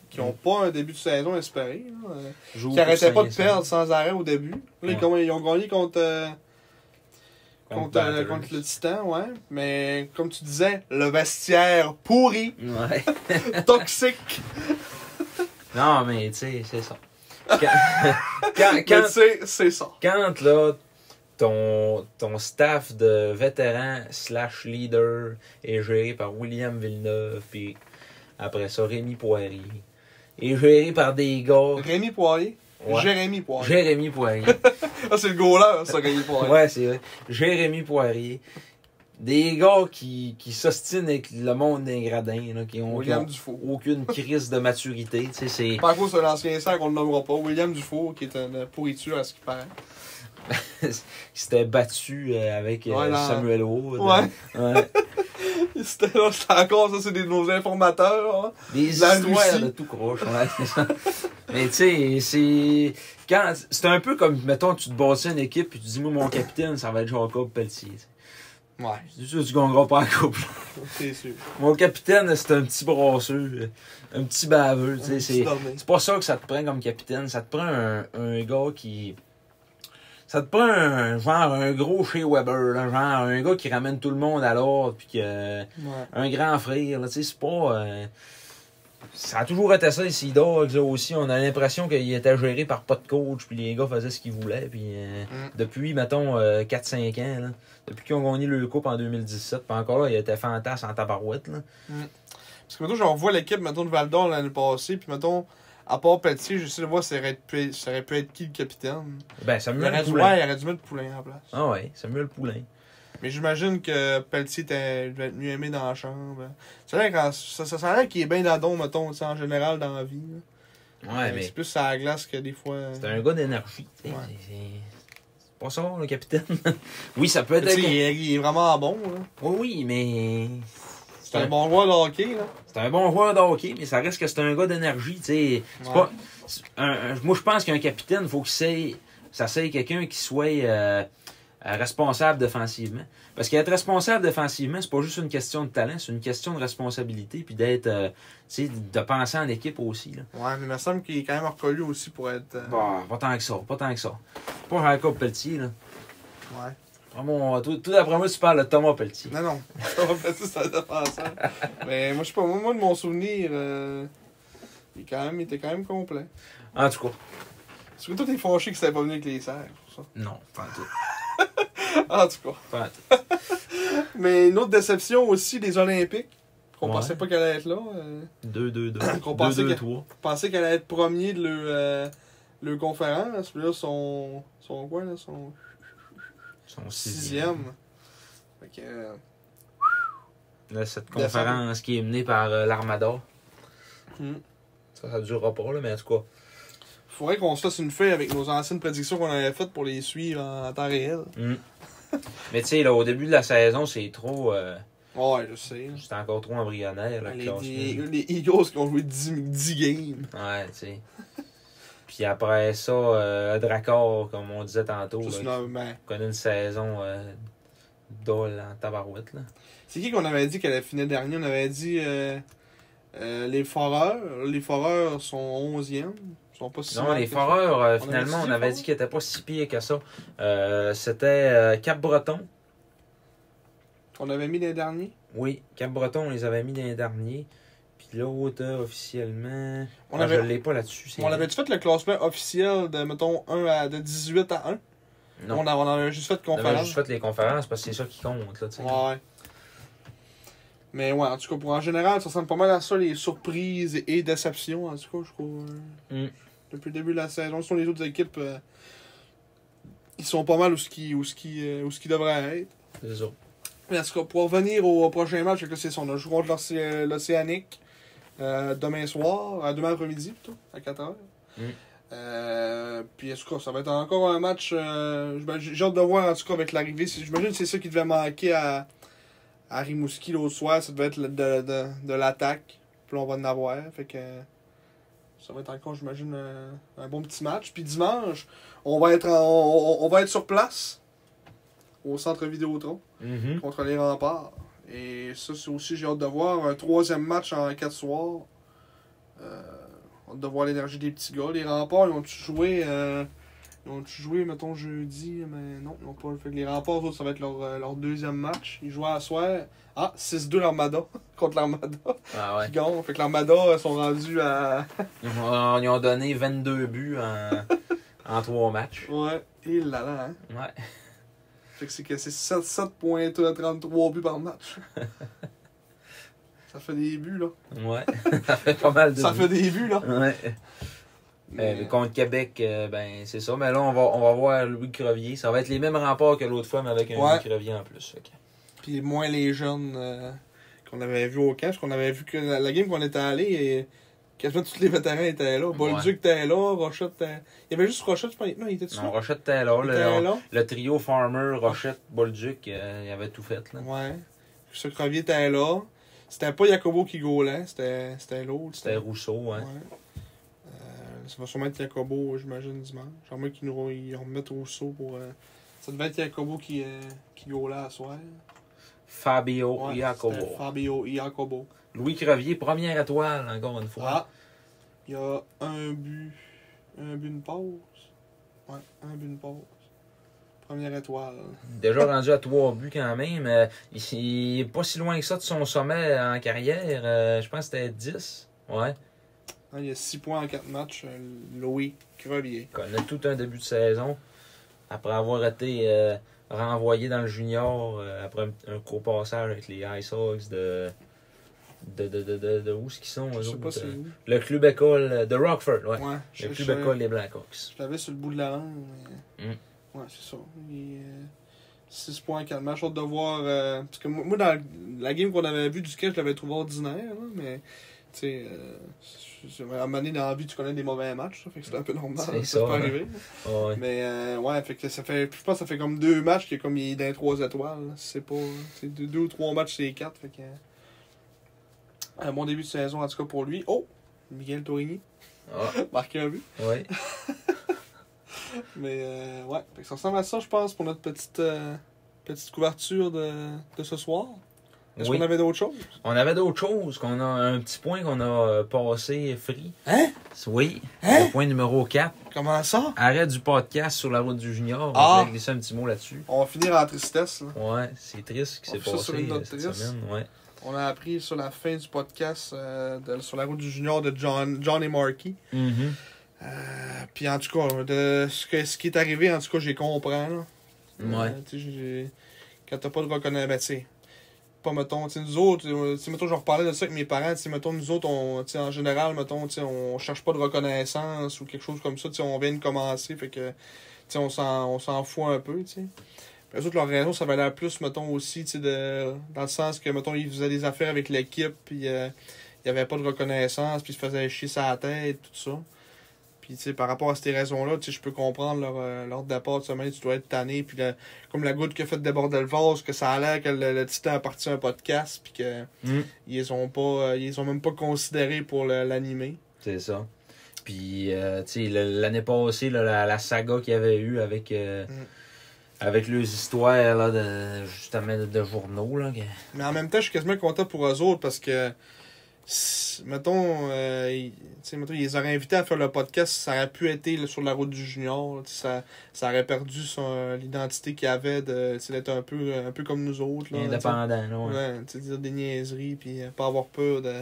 qui n'ont pas un début de saison espéré. Là, Joue qui n'arrêtaient pas de pour perdre sans arrêt au début. Là, Ouais. ils ont gagné contre Batters. le Titan, ouais. Mais comme tu disais, le vestiaire pourri, Ouais. toxique. Non, mais tu sais, c'est ça. Mais tu sais, c'est ça. Quand là, ton staff de vétérans / leader est géré par William Villeneuve, puis après ça, Rémi Poirier, est géré par des gars... Rémi Poirier. Ouais. Jérémy Poirier. Jérémy Poirier. Ah, c'est le goaler, ça, Rémi Poirier. Ouais, c'est vrai. Jérémy Poirier. Des gars qui s'ostinent avec le monde des gradins, là, qui ont Dufour. aucune crise de maturité. Tu sais, c'est... Par contre, c'est l'ancien sang qu'on ne nommera pas. William Dufour, qui est une pourriture à ce qui paraît. qui s'était battu avec Samuel Wood. Ouais. C'était encore ça, c'est nos informateurs. Hein. Des La histoires Russie. de tout croche, ouais, c'est ça. Mais tu sais, c'est un peu comme, mettons, tu te bâtis une équipe et tu dis, moi, mon capitaine, ça va être Jacob Pelletier. Ouais. C'est sûr que tu gagneras pas la coupe. C'est sûr. Mon capitaine, c'est un petit brasseux, un petit baveux. Tu sais, c'est pas ça que ça te prend comme capitaine. Ça te prend un gars qui... Ça te prend un gros Shea Weber, là, genre un gars qui ramène tout le monde à l'ordre, puis un grand frère, là, tu sais, c'est pas... ça a toujours été ça, les Sea Dogs, là, aussi. On a l'impression qu'il était géré par pas de coach, puis les gars faisaient ce qu'ils voulaient, puis depuis, mettons, 4-5 ans, là, depuis qu'ils ont gagné le coupe en 2017, puis encore là, il était fantasme en tabarouette, là. Parce que, mettons, je revois l'équipe, mettons, de Val-d'Or l'année passée, puis, mettons, à part Pelletier, j'essaie de voir ça aurait pu être qui le capitaine. Ben, Il Samuel aurait Poulain. il aurait dû mettre Poulain en place. Ah ouais, Samuel Poulain. Mais j'imagine que Pelletier devait être mieux aimé dans la chambre. Ça a l'air qu'il est bien d'adon, mettons, en général, dans la vie. Là. Ouais, mais C'est plus à la glace que des fois... c'est un gars d'énergie, tu sais. Ouais. C'est pas ça, le capitaine. Oui, ça peut être... Il est vraiment bon. Là. Oui, mais... C'est un bon joueur de hockey. Là. C'est un bon joueur de hockey, mais ça reste que c'est un gars d'énergie. C'est pas... moi, je pense qu'un capitaine, il faut que ça soit quelqu'un qui soit responsable défensivement. Parce qu'être responsable défensivement, c'est pas juste une question de talent, c'est une question de responsabilité, puis d'être... de penser en équipe aussi. Là. Ouais, mais il me semble qu'il est quand même reconnu aussi pour être... Pas tant que ça, pas tant que ça. Pas Jacob Pelletier, là. Ouais. Vraiment, tout d'après moi, tu parles de Thomas Pelletier. Non. Thomas Pelletier, c'est un défenseur. Mais moi, je sais pas, moi, de mon souvenir, il était quand même complet. En tout cas. Est-ce que toi, t'es fâché que c'était pas venu avec les serres, pour ça? Non, pas en tout. En tout cas. Pas en tout. Mais une autre déception aussi, les Olympiques. Qu'on Ouais. pensait pas qu'elle allait être là. 2-2-2. Qu'on pensait 2-2-3. qu'on pensait qu'elle allait être premier de leur conférence. Puis là, son quoi, là? Son sixième. Fait que... Là, cette conférence qui est menée par l'Armada. Hmm. Ça durera pas, là, mais en tout cas. Faudrait qu'on se fasse une feuille avec nos anciennes prédictions qu'on avait faites pour les suivre en temps réel. Mais tu sais, là, au début de la saison, c'est trop... Ouais, je sais. c'est encore trop embryonnaire, là, Les Eagles qui ont joué 10 games. Ouais, tu sais. Puis après ça, Dracor, comme on disait tantôt, Juste là, ben, connaît une saison dole en tabarouette, là. c'est qui qu'on avait dit qu'elle avait fini dernier? On avait dit les Foreurs. Les Foreurs sont 11e. Ils sont pas si Non, mal les que Foreurs, ça. finalement, On on avait avait dit dit qu'ils n'étaient pas si pires que ça. C'était Cap-Breton. On avait mis les derniers. Oui, Cap-Breton, on les avait mis dans les derniers. Puis l'autre, officiellement... On je avait- l'ai pas là-dessus. On avait-tu fait le classement officiel de, mettons, de 18 à 1? Non, On en avait juste fait on avait conférence. juste fait les conférences parce que c'est ça qui compte, là, tu sais. Ouais. Mais ouais, en tout cas, en général, ça ressemble pas mal à ça, les surprises et déceptions, en tout cas, je trouve. Depuis le début de la saison, ce sont les autres équipes, ils sont pas mal où ce qui devraient être. C'est ça. Mais en tout cas, pour revenir au prochain match, là, c'est ça, on a joué contre l'Océanique demain soir, demain après-midi plutôt, à 4h. Puis en tout cas, ça va être encore un match, j'ai hâte de voir en tout cas avec l'arrivée. J'imagine que c'est ça qui devait manquer à Rimouski l'autre soir, ça devait être de l'attaque. Puis là, on va en avoir. Fait que ça va être encore, j'imagine, un bon petit match. Puis dimanche, on va être sur place au centre Vidéotron contre les Remparts. Et ça, c'est aussi, j'ai hâte de voir un troisième match en 4 soirs. Hâte de voir l'énergie des petits gars. Les Remparts, ils ont-tu joué, mettons, jeudi? Mais non, ils n'ont pas. Fait que les Remparts, eux, ça va être leur deuxième match. Ils jouent à soir. 6-2 l'Armada contre l'Armada. Ah ouais. Qui gagne. Fait que l'Armada sont rendus à... Ils ont donné 22 buts en 3 matchs. Ouais. Et là là, hein. Ouais. Fait que c'est 7,33 buts par match. Ça fait des buts, là. Ouais. Ça fait pas mal de Ça buts. fait des buts, là. Ouais. Mais... contre Québec, ben c'est ça. Mais là, on va voir Louis Crevier. Ça va être les mêmes remparts que l'autre fois, mais avec un Louis Crevier en plus. Okay. Puis moins les jeunes qu'on avait vus au camp. Parce qu'on avait vu que la game qu'on était allé, et quasiment tous les vétérans étaient là. Bolduc était là, Rochette était... Il y avait juste Rochette, je pense. Non, il était dessus. Non, Rochette était là. Le trio Farmer, Rochette, Bolduc, il avait tout fait. Là. Ouais. Ce Crevier était là. C'était pas Jacobo qui gaulait, c'était l'autre. C'était Rousseau, hein. Ouais. Ça va sûrement être Jacobo, j'imagine, dimanche. Genre, moi, qu'ils nous remettent Rousseau pour... Ça devait être Jacobo qui gaulait à soir. Fabio Jacobo. Fabio Jacobo. Louis Crevier, première étoile, encore une fois. Il y a un but, une pause. Ouais, un but, une pause. Première étoile. Déjà rendu à 3 buts quand même. Il est pas si loin que ça de son sommet en carrière. Je pense que c'était 10. Ouais. Il y a 6 points en 4 matchs. Louis Crevier. Il connaît tout un début de saison. Après avoir été renvoyé dans le junior, après un court passage avec les Ice Hogs de où est-ce qu'ils sont? Je sais pas c'est où. Le club école de Rockford, ouais. Le club école des Blackhawks. Je l'avais sur le bout de la langue, mais... Ouais, c'est ça. 6 points en 4 matchs. J'ai hâte de voir... parce que moi, dans la game qu'on avait vue du sketch, je l'avais trouvé ordinaire, là, mais tu sais, à un moment donné, dans la vie, tu connais des mauvais matchs, ça, fait que c'est un peu normal. C'est Ça ça, peut hein. arriver. Ouais. Mais, ouais, fait que ça fait, je pense que ça fait comme 2 matchs qu'il est comme il est dans 3 étoiles. Là. C'est pas, c'est 2 ou 3 matchs, c'est 4. Fait que, un bon début de saison, en tout cas, pour lui. Oh! Miguel Tourigny. Ah, Marqué un but. ouais. Mais, ouais, fait que ça ressemble à ça, je pense, pour notre petite couverture de ce soir. Est-ce Oui. qu'on avait d'autres choses? On avait d'autres choses, qu'on a un petit point qu'on a passé free. Hein? Oui, Hein? le point numéro 4. Comment ça? Arrêt du podcast sur la route du junior. Ah! On va glisser un petit mot là-dessus. On va finir en tristesse, là. Ouais, c'est triste ce qui On s'est fait ça sur passé une note cette triste. semaine. Ouais. On a appris sur la fin du podcast sur la route du junior de John et Marky. Mhm. Puis en tout cas, de ce qui est arrivé, en tout cas, j'ai compris. Là. Ouais. Tu sais, quand t'as pas de reconnaissance, ben tu sais, pas mettons, tu sais, nous autres, tu sais, mettons, je reparlais de ça avec mes parents, tu sais, mettons, nous autres, tu sais, en général, mettons, tu sais, on cherche pas de reconnaissance ou quelque chose comme ça, tu sais, on vient de commencer, fait que, tu sais, on s'en fout un peu, tu sais. Les autres, leur raison, ça valait plus, mettons, aussi, tu sais, dans le sens que, mettons, ils faisaient des affaires avec l'équipe, puis il y avait pas de reconnaissance, puis ils se faisaient chier sa tête, tout ça. Puis, tu sais, par rapport à ces raisons-là, tu sais, je peux comprendre leur départ de semaine, tu dois être tanné, puis comme la goutte qui a fait déborder le vase, que ça a l'air que le Titan a parti un podcast, puis que ils les ont même pas considérés pour l'animer. C'est ça. Puis, tu sais, l'année passée, là, la saga qu'il y avait eu avec leurs histoires, là, justement, de journaux, là. Mais en même temps, je suis quasiment content pour eux autres, parce que mettons, mettons, ils les auraient invités à faire le podcast, ça aurait pu être là, sur la route du junior. Ça aurait perdu l'identité qu'il avait d'être un peu comme nous autres. Là, Indépendant, là, ouais. Ouais, dire des niaiseries, puis pas avoir peur de.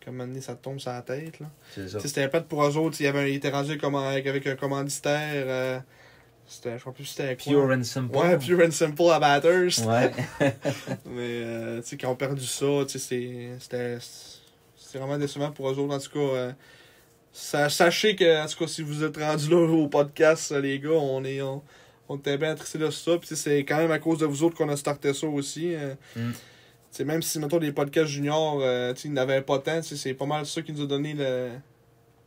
Comme donné, ça te tombe sur la tête. Là. C'est ça. C'était pas pour eux autres. Ils étaient rendus avec un commanditaire. Je ne sais plus c'était quoi. Pure and simple. Ouais, Pure and Simple à Bathurst. Ouais. Mais, tu sais, quand on perdu ça, tu sais, c'était vraiment décevant pour eux autres. En tout cas, sachez que, en tout cas, si vous êtes rendus là au podcast, les gars, on était bien attristés de ça. Puis, c'est quand même à cause de vous autres qu'on a starté ça aussi. Tu sais, même si, mettons, les podcasts juniors, tu sais, ils n'avaient pas tant, tu sais, c'est pas mal ça qui nous a donné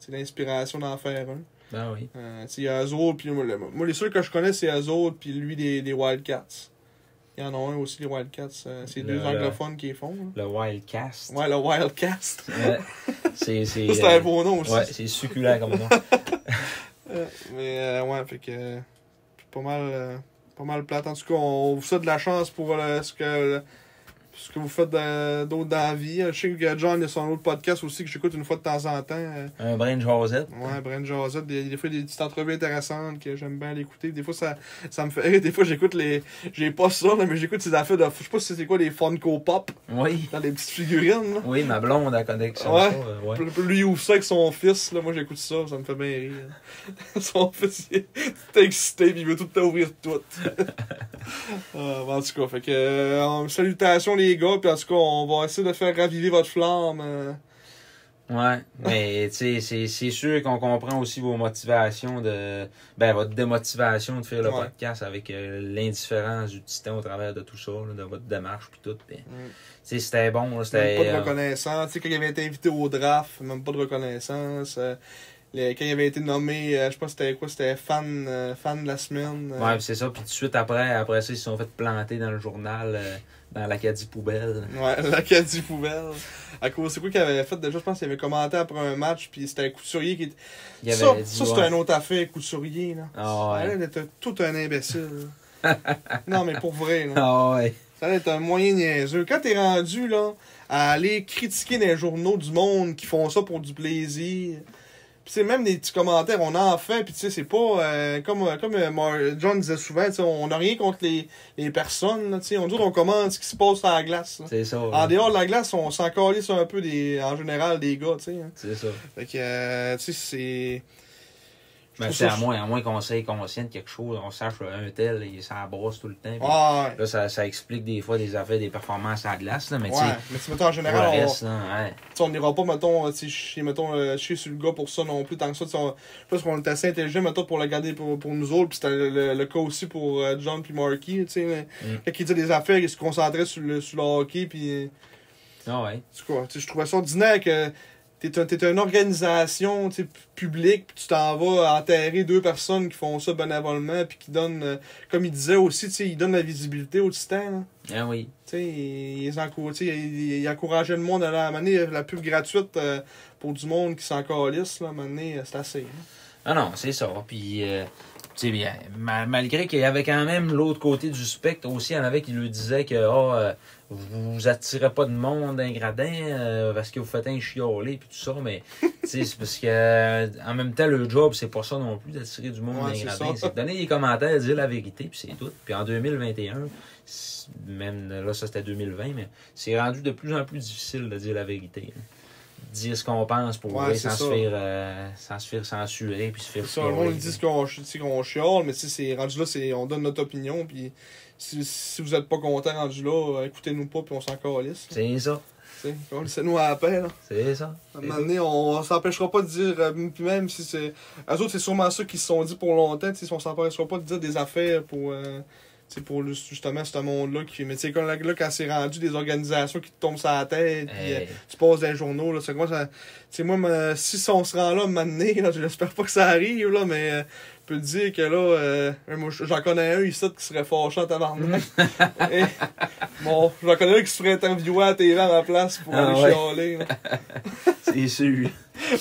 l'inspiration d'en faire un. Ben oui. Tu sais, il y a eux autres, puis moi, les seuls que je connais, c'est eux autres, puis lui, des Wildcats. Il y en a un aussi, les Wildcats. C'est deux anglophones qui les font. Là. Le Wildcast. Ouais, le Wildcast. Ouais. C'est un beau nom aussi. Ouais, c'est succulent comme nom. Mais, ouais, fait que. Pas mal plate. En tout cas, on vous souhaite de la chance pour ce que vous faites d'autres dans la vie. Je sais que John a son autre podcast aussi que j'écoute une fois de temps en temps. Un Brain Josette. Ouais, Brent Josette. Des fois, des petites entrevues intéressantes que j'aime bien l'écouter. Des fois, ça me fait rire. Des fois, j'écoute j'ai pas ça, là, mais j'écoute ces affaires de. Je sais pas si c'est quoi, des Funko Pop. Oui. Dans les petites figurines, là. Oui, ma blonde a connexion. Ouais. Ça, ouais. Lui, il ouvre ça avec son fils. Là. Moi, j'écoute ça me fait bien rire. Son fils, il est tout excité, puis il veut tout ouvrir tout. En tout cas, fait que, salutations les gars, puis en tout cas, on va essayer de faire raviver votre flamme. Ouais, mais tu sais, c'est sûr qu'on comprend aussi vos motivations votre démotivation de faire le podcast avec l'indifférence du Titan au travers de tout ça, là, de votre démarche puis tout. Tu sais, c'était bon, là, c'était. Même pas de reconnaissance. Tu sais, quand il avait été invité au draft, même pas de reconnaissance. Quand il avait été nommé, je sais pas c'était quoi, c'était fan de la semaine. Ouais, c'est ça. Puis tout de suite après ça, ils se sont fait planter dans le journal, dans l'Acadie Poubelle. Ouais, l'Acadie Poubelle. À cause, c'est quoi qu'il avait fait déjà? Je pense qu'il avait commenté après un match, puis c'était Couturier qui était. Ça, c'était une autre affaire, Couturier, là. Ah ouais. Il était tout un imbécile. Non, mais pour vrai, là. Ah ouais. Ça allait être un moyen niaiseux. Quand t'es rendu, là, à aller critiquer les journaux du monde qui font ça pour du plaisir. Puis même des petits commentaires, on en fait, puis tu sais, c'est pas comme John disait souvent, on n'a rien contre les personnes, tu sais, on commente ce qui se passe à la glace. Là. C'est ça. En dehors de la glace, on s'en calisse un peu en général des gars, tu sais. Hein. C'est ça. Fait que, tu sais, c'est... Ben, c'est à moins qu'on soit conscient de quelque chose, on sache un tel, il s'en brosse tout le temps. Ouais. Là, ça explique des fois des affaires, des performances à la glace, là, mais ouais, mais tu mettons en général, on n'ira pas, mettons, chier sur le gars pour ça non plus, tant que ça, je pense qu'on est assez intelligent, mettons, pour le garder pour nous autres, puis c'était le cas aussi pour John puis Marky, tu sais, quand il dit des affaires, il se concentrait sur le hockey, puis Ah ouais. En tout cas, je trouvais ça ordinaire que t'es une organisation publique, puis tu t'en vas enterrer 2 personnes qui font ça bénévolement, puis qui donnent, comme il disait aussi, ils donnent la visibilité aux Titans. Ah oui. Ils encourageaient le monde à aller amener la pub gratuite pour du monde qui s'en calisse. À un moment donné, c'est assez. Ah non, c'est ça. Puis, tu sais bien, malgré qu'il y avait quand même l'autre côté du spectre aussi, il y en avait qui lui disaient que vous attirez pas de monde d'un gradin parce que vous faites un chiolé puis tout ça, mais c'est parce que en même temps, le job, c'est pas ça non plus d'attirer du monde d'un gradin. C'est de donner des commentaires, dire la vérité, puis c'est tout. Puis en 2021, même là, ça c'était 2020, mais c'est rendu de plus en plus difficile de dire la vérité. Dire ce qu'on pense pour sans se faire censurer puis se faire ça, le monde dit qu'on chiale, mais c'est rendu là, on donne notre opinion, puis si vous êtes pas content rendu là, écoutez-nous pas, puis on s'en calisse. C'est ça. Laissez-nous à la paix, là. C'est ça. À un moment donné, on s'empêchera pas de dire, puis même si c'est... Eux autres, c'est sûrement ça qu'ils se sont dit pour longtemps, on s'empêchera pas de dire des affaires pour justement ce monde-là. Mais tu sais, quand c'est rendu des organisations qui te tombent sur la tête, puis tu passes dans les journaux, là, c'est quoi ça... Tu sais, moi, si on se rend là, un moment donné, là, j'espère pas que ça arrive, là, mais... Je peux te dire que là, j'en connais un ici qui serait fâché en tabarnak. Bon, j'en connais un qui se ferait interviewer à la TV à ma place pour aller chialer. Là. C'est sûr.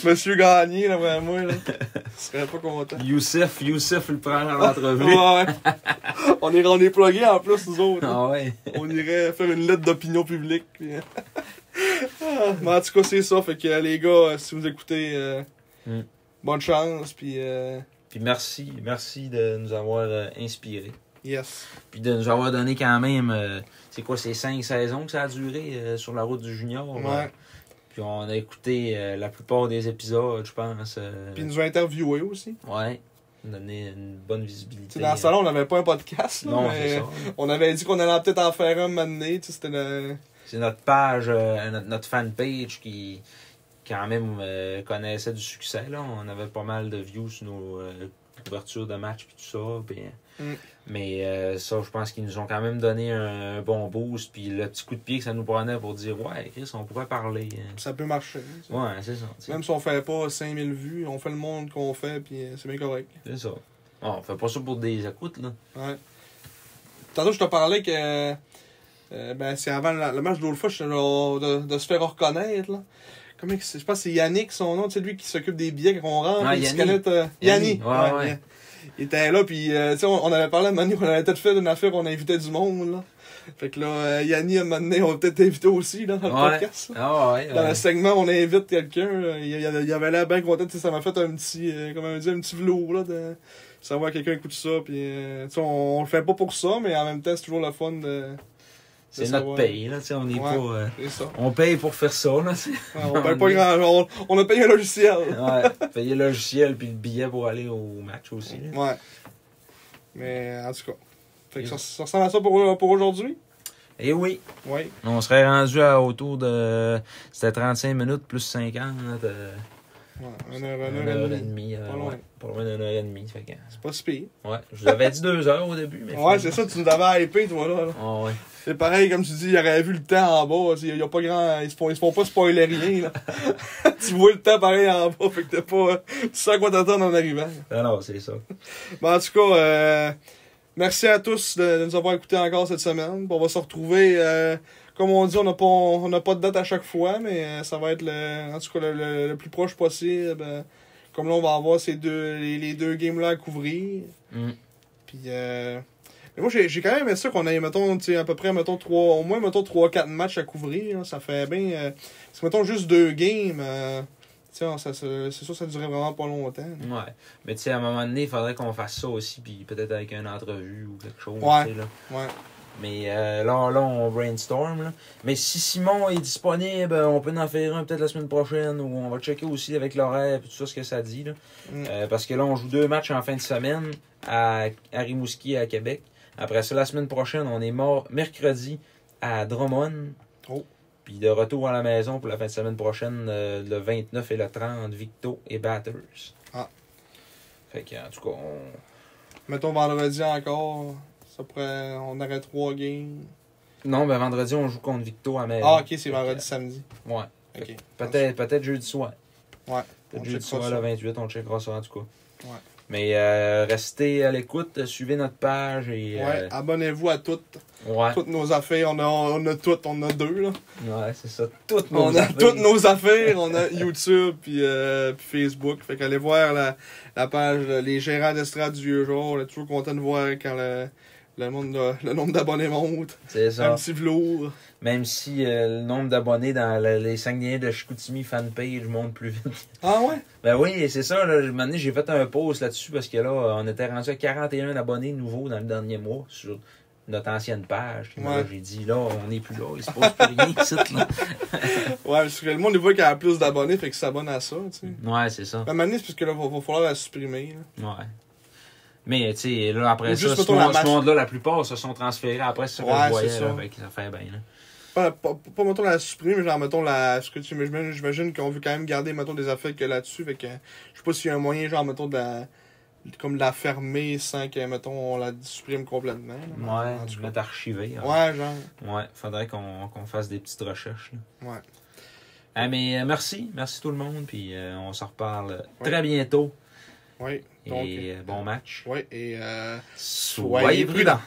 Monsieur Gagné, là, vraiment, moi, là. Je serais pas content. Youssef, il prend dans l'entrevue. Ouais. On est plugués en plus, nous autres. Ah ouais. On irait faire une lettre d'opinion publique. Puis... mais en tout cas, c'est ça. Fait que les gars, si vous écoutez, bonne chance. Puis merci de nous avoir inspirés. Yes. Puis de nous avoir donné quand même, c'est 5 saisons que ça a duré sur la route du junior. Ouais. Puis on a écouté la plupart des épisodes, je pense. Puis ils nous ont interviewés aussi. Ouais. Donner une bonne visibilité. Dans le salon, on n'avait pas un podcast. Là, non, mais c'est ça. On avait dit qu'on allait peut-être en faire un moment donné. C'est notre page, notre fanpage qui quand même connaissait du succès. Là. On avait pas mal de views sur nos couvertures de matchs et tout ça. Puis, mais ça, je pense qu'ils nous ont quand même donné un bon boost. Puis le petit coup de pied que ça nous prenait pour dire ouais, Chris, on pourrait parler. Ça peut marcher. Ouais, c'est ça. T'sais. Même si on fait pas 5000 vues, on fait le monde qu'on fait, puis c'est bien correct. C'est ça. On fait pas ça pour des écoutes, là. Ouais. Tantôt, je te parlais que c'est avant le match de l'autre fois, de se faire reconnaître, là. Je pense que c'est Yannick, son nom, c'est lui qui s'occupe des billets qu'on rentre. Ah, Yannick. Ouais. Il était là, puis on avait parlé à un moment donné, on avait peut-être fait une affaire, on invitait du monde, là. Fait que là, Yannick, à un moment donné, on va peut-être t'inviter aussi, là, dans le podcast. Ah ouais. Dans le segment, on invite quelqu'un, il avait l'air bien content, ça m'a fait un petit, un petit velours, là, de savoir que quelqu'un écoute ça, puis on le fait pas pour ça, mais en même temps, c'est toujours le fun de... C'est notre paye, là, tu sais, on n'est pas... c'est ça. On paye pour faire ça, là, tu sais. On paye pas grand... On a payé un logiciel. Ouais, payer le logiciel puis le billet pour aller au match aussi. Là. Ouais. Mais, en tout cas. Fait que ça ressemble à ça pour aujourd'hui? Eh oui. Oui. On serait rendu à autour de... C'était 35 minutes plus 50. Ouais, 1 heure et demie. Pas loin. Pas loin d'1 heure et demie. Fait que... C'est pas si pire. Ouais. Je vous avais dit 2 heures au début. Mais ouais, c'est ça, tu nous avais hypé, toi, là. Oh, ouais. C'est pareil, comme tu dis, il aurait vu le temps en bas. Il y a pas grand... Ils se font pas spoiler rien, là. Tu vois le temps pareil en bas, fait que t'es pas... Tu sais à quoi t'attendre en arrivant. Alors, c'est ça. Bon, en tout cas, merci à tous de nous avoir écoutés encore cette semaine. On va se retrouver... comme on dit, on n'a pas de date à chaque fois, mais ça va être en tout cas le plus proche possible. Comme là, on va avoir les deux games-là à couvrir. Puis, mais moi, j'ai quand même aimé ça qu'on ait, mettons, à peu près, mettons, 3-4 matchs à couvrir. Là, ça fait bien... parce que, mettons, juste 2 games... c'est sûr, ça durait vraiment pas longtemps. Là. Ouais. Mais tu sais, à un moment donné, il faudrait qu'on fasse ça aussi, puis peut-être avec une entrevue ou quelque chose. Ouais. Là. Ouais. Mais là, on brainstorm. Là. Mais si Simon est disponible, on peut en faire un peut-être la semaine prochaine, ou on va checker aussi avec l'horaire et tout ça, ce que ça dit. Là. Parce que là, on joue 2 matchs en fin de semaine à Rimouski et à Québec. Après ça, la semaine prochaine, on est mercredi à Drummond. Oh. Puis de retour à la maison pour la fin de semaine prochaine, le 29 et le 30, Victo et Batters. Ah. Fait que, en tout cas, mettons vendredi encore, on aurait 3 games. Non, ben vendredi, on joue contre Victo à Mairie. Ah, ok, c'est vendredi, samedi. Ouais. Ok. Peut-être jeudi soir. Ouais. Peut-être On jeudi checkera soir, ça. le 28, on checkera ça en tout cas. Ouais. Mais restez à l'écoute, suivez notre page et... Ouais, abonnez-vous à toutes ouais. nos affaires. On a toutes, on a 2, là. Ouais, c'est ça. Toutes On nos a affaires. toutes nos affaires. On a YouTube puis Facebook. Fait qu'allez voir la page Les Gérants d'Estrade du Vieux Jour. On est toujours content de voir quand le nombre d'abonnés monte. C'est ça. Un petit velours. Même si le nombre d'abonnés dans les Saguenayens de Chicoutimi fanpage monte plus vite. Ah ouais? Ben oui, c'est ça. Là, un moment donné, j'ai fait un post là-dessus parce que là, on était rendu à 41 abonnés nouveaux dans le dernier mois sur notre ancienne page. Puis là, j'ai dit, là, on n'est plus là. Il se passe plus rien ici, là. Ouais, parce que le monde il voit qu'il y a plus d'abonnés, fait qu'il s'abonne à ça, tu sais. Ouais, c'est ça. À un moment donné, c'est parce que là, va falloir la supprimer. Là. Ouais. Mais, tu sais, là, après Ou ça, juste, ce mettons, la monde-là, la plupart se sont transférés après ce que Ouais, je voyais. c'est Là, ça. fait que ça fait bien, là. Pas mettons la supprimer, mais genre mettons la. Ce que j'imagine qu'on veut quand même garder mettons des affaires que là-dessus. Fait que je sais pas s'il y a un moyen, genre mettons comme de la fermer sans que mettons on la supprime complètement. Là. Ouais, En tout je cas. vais mettre archivé. Hein. Ouais, genre. Ouais, faudrait qu'on fasse des petites recherches. Là. Ouais. Ah, mais merci tout le monde, puis on se reparle très bientôt. Oui. Et bon match. Oui, et Soyez prudents.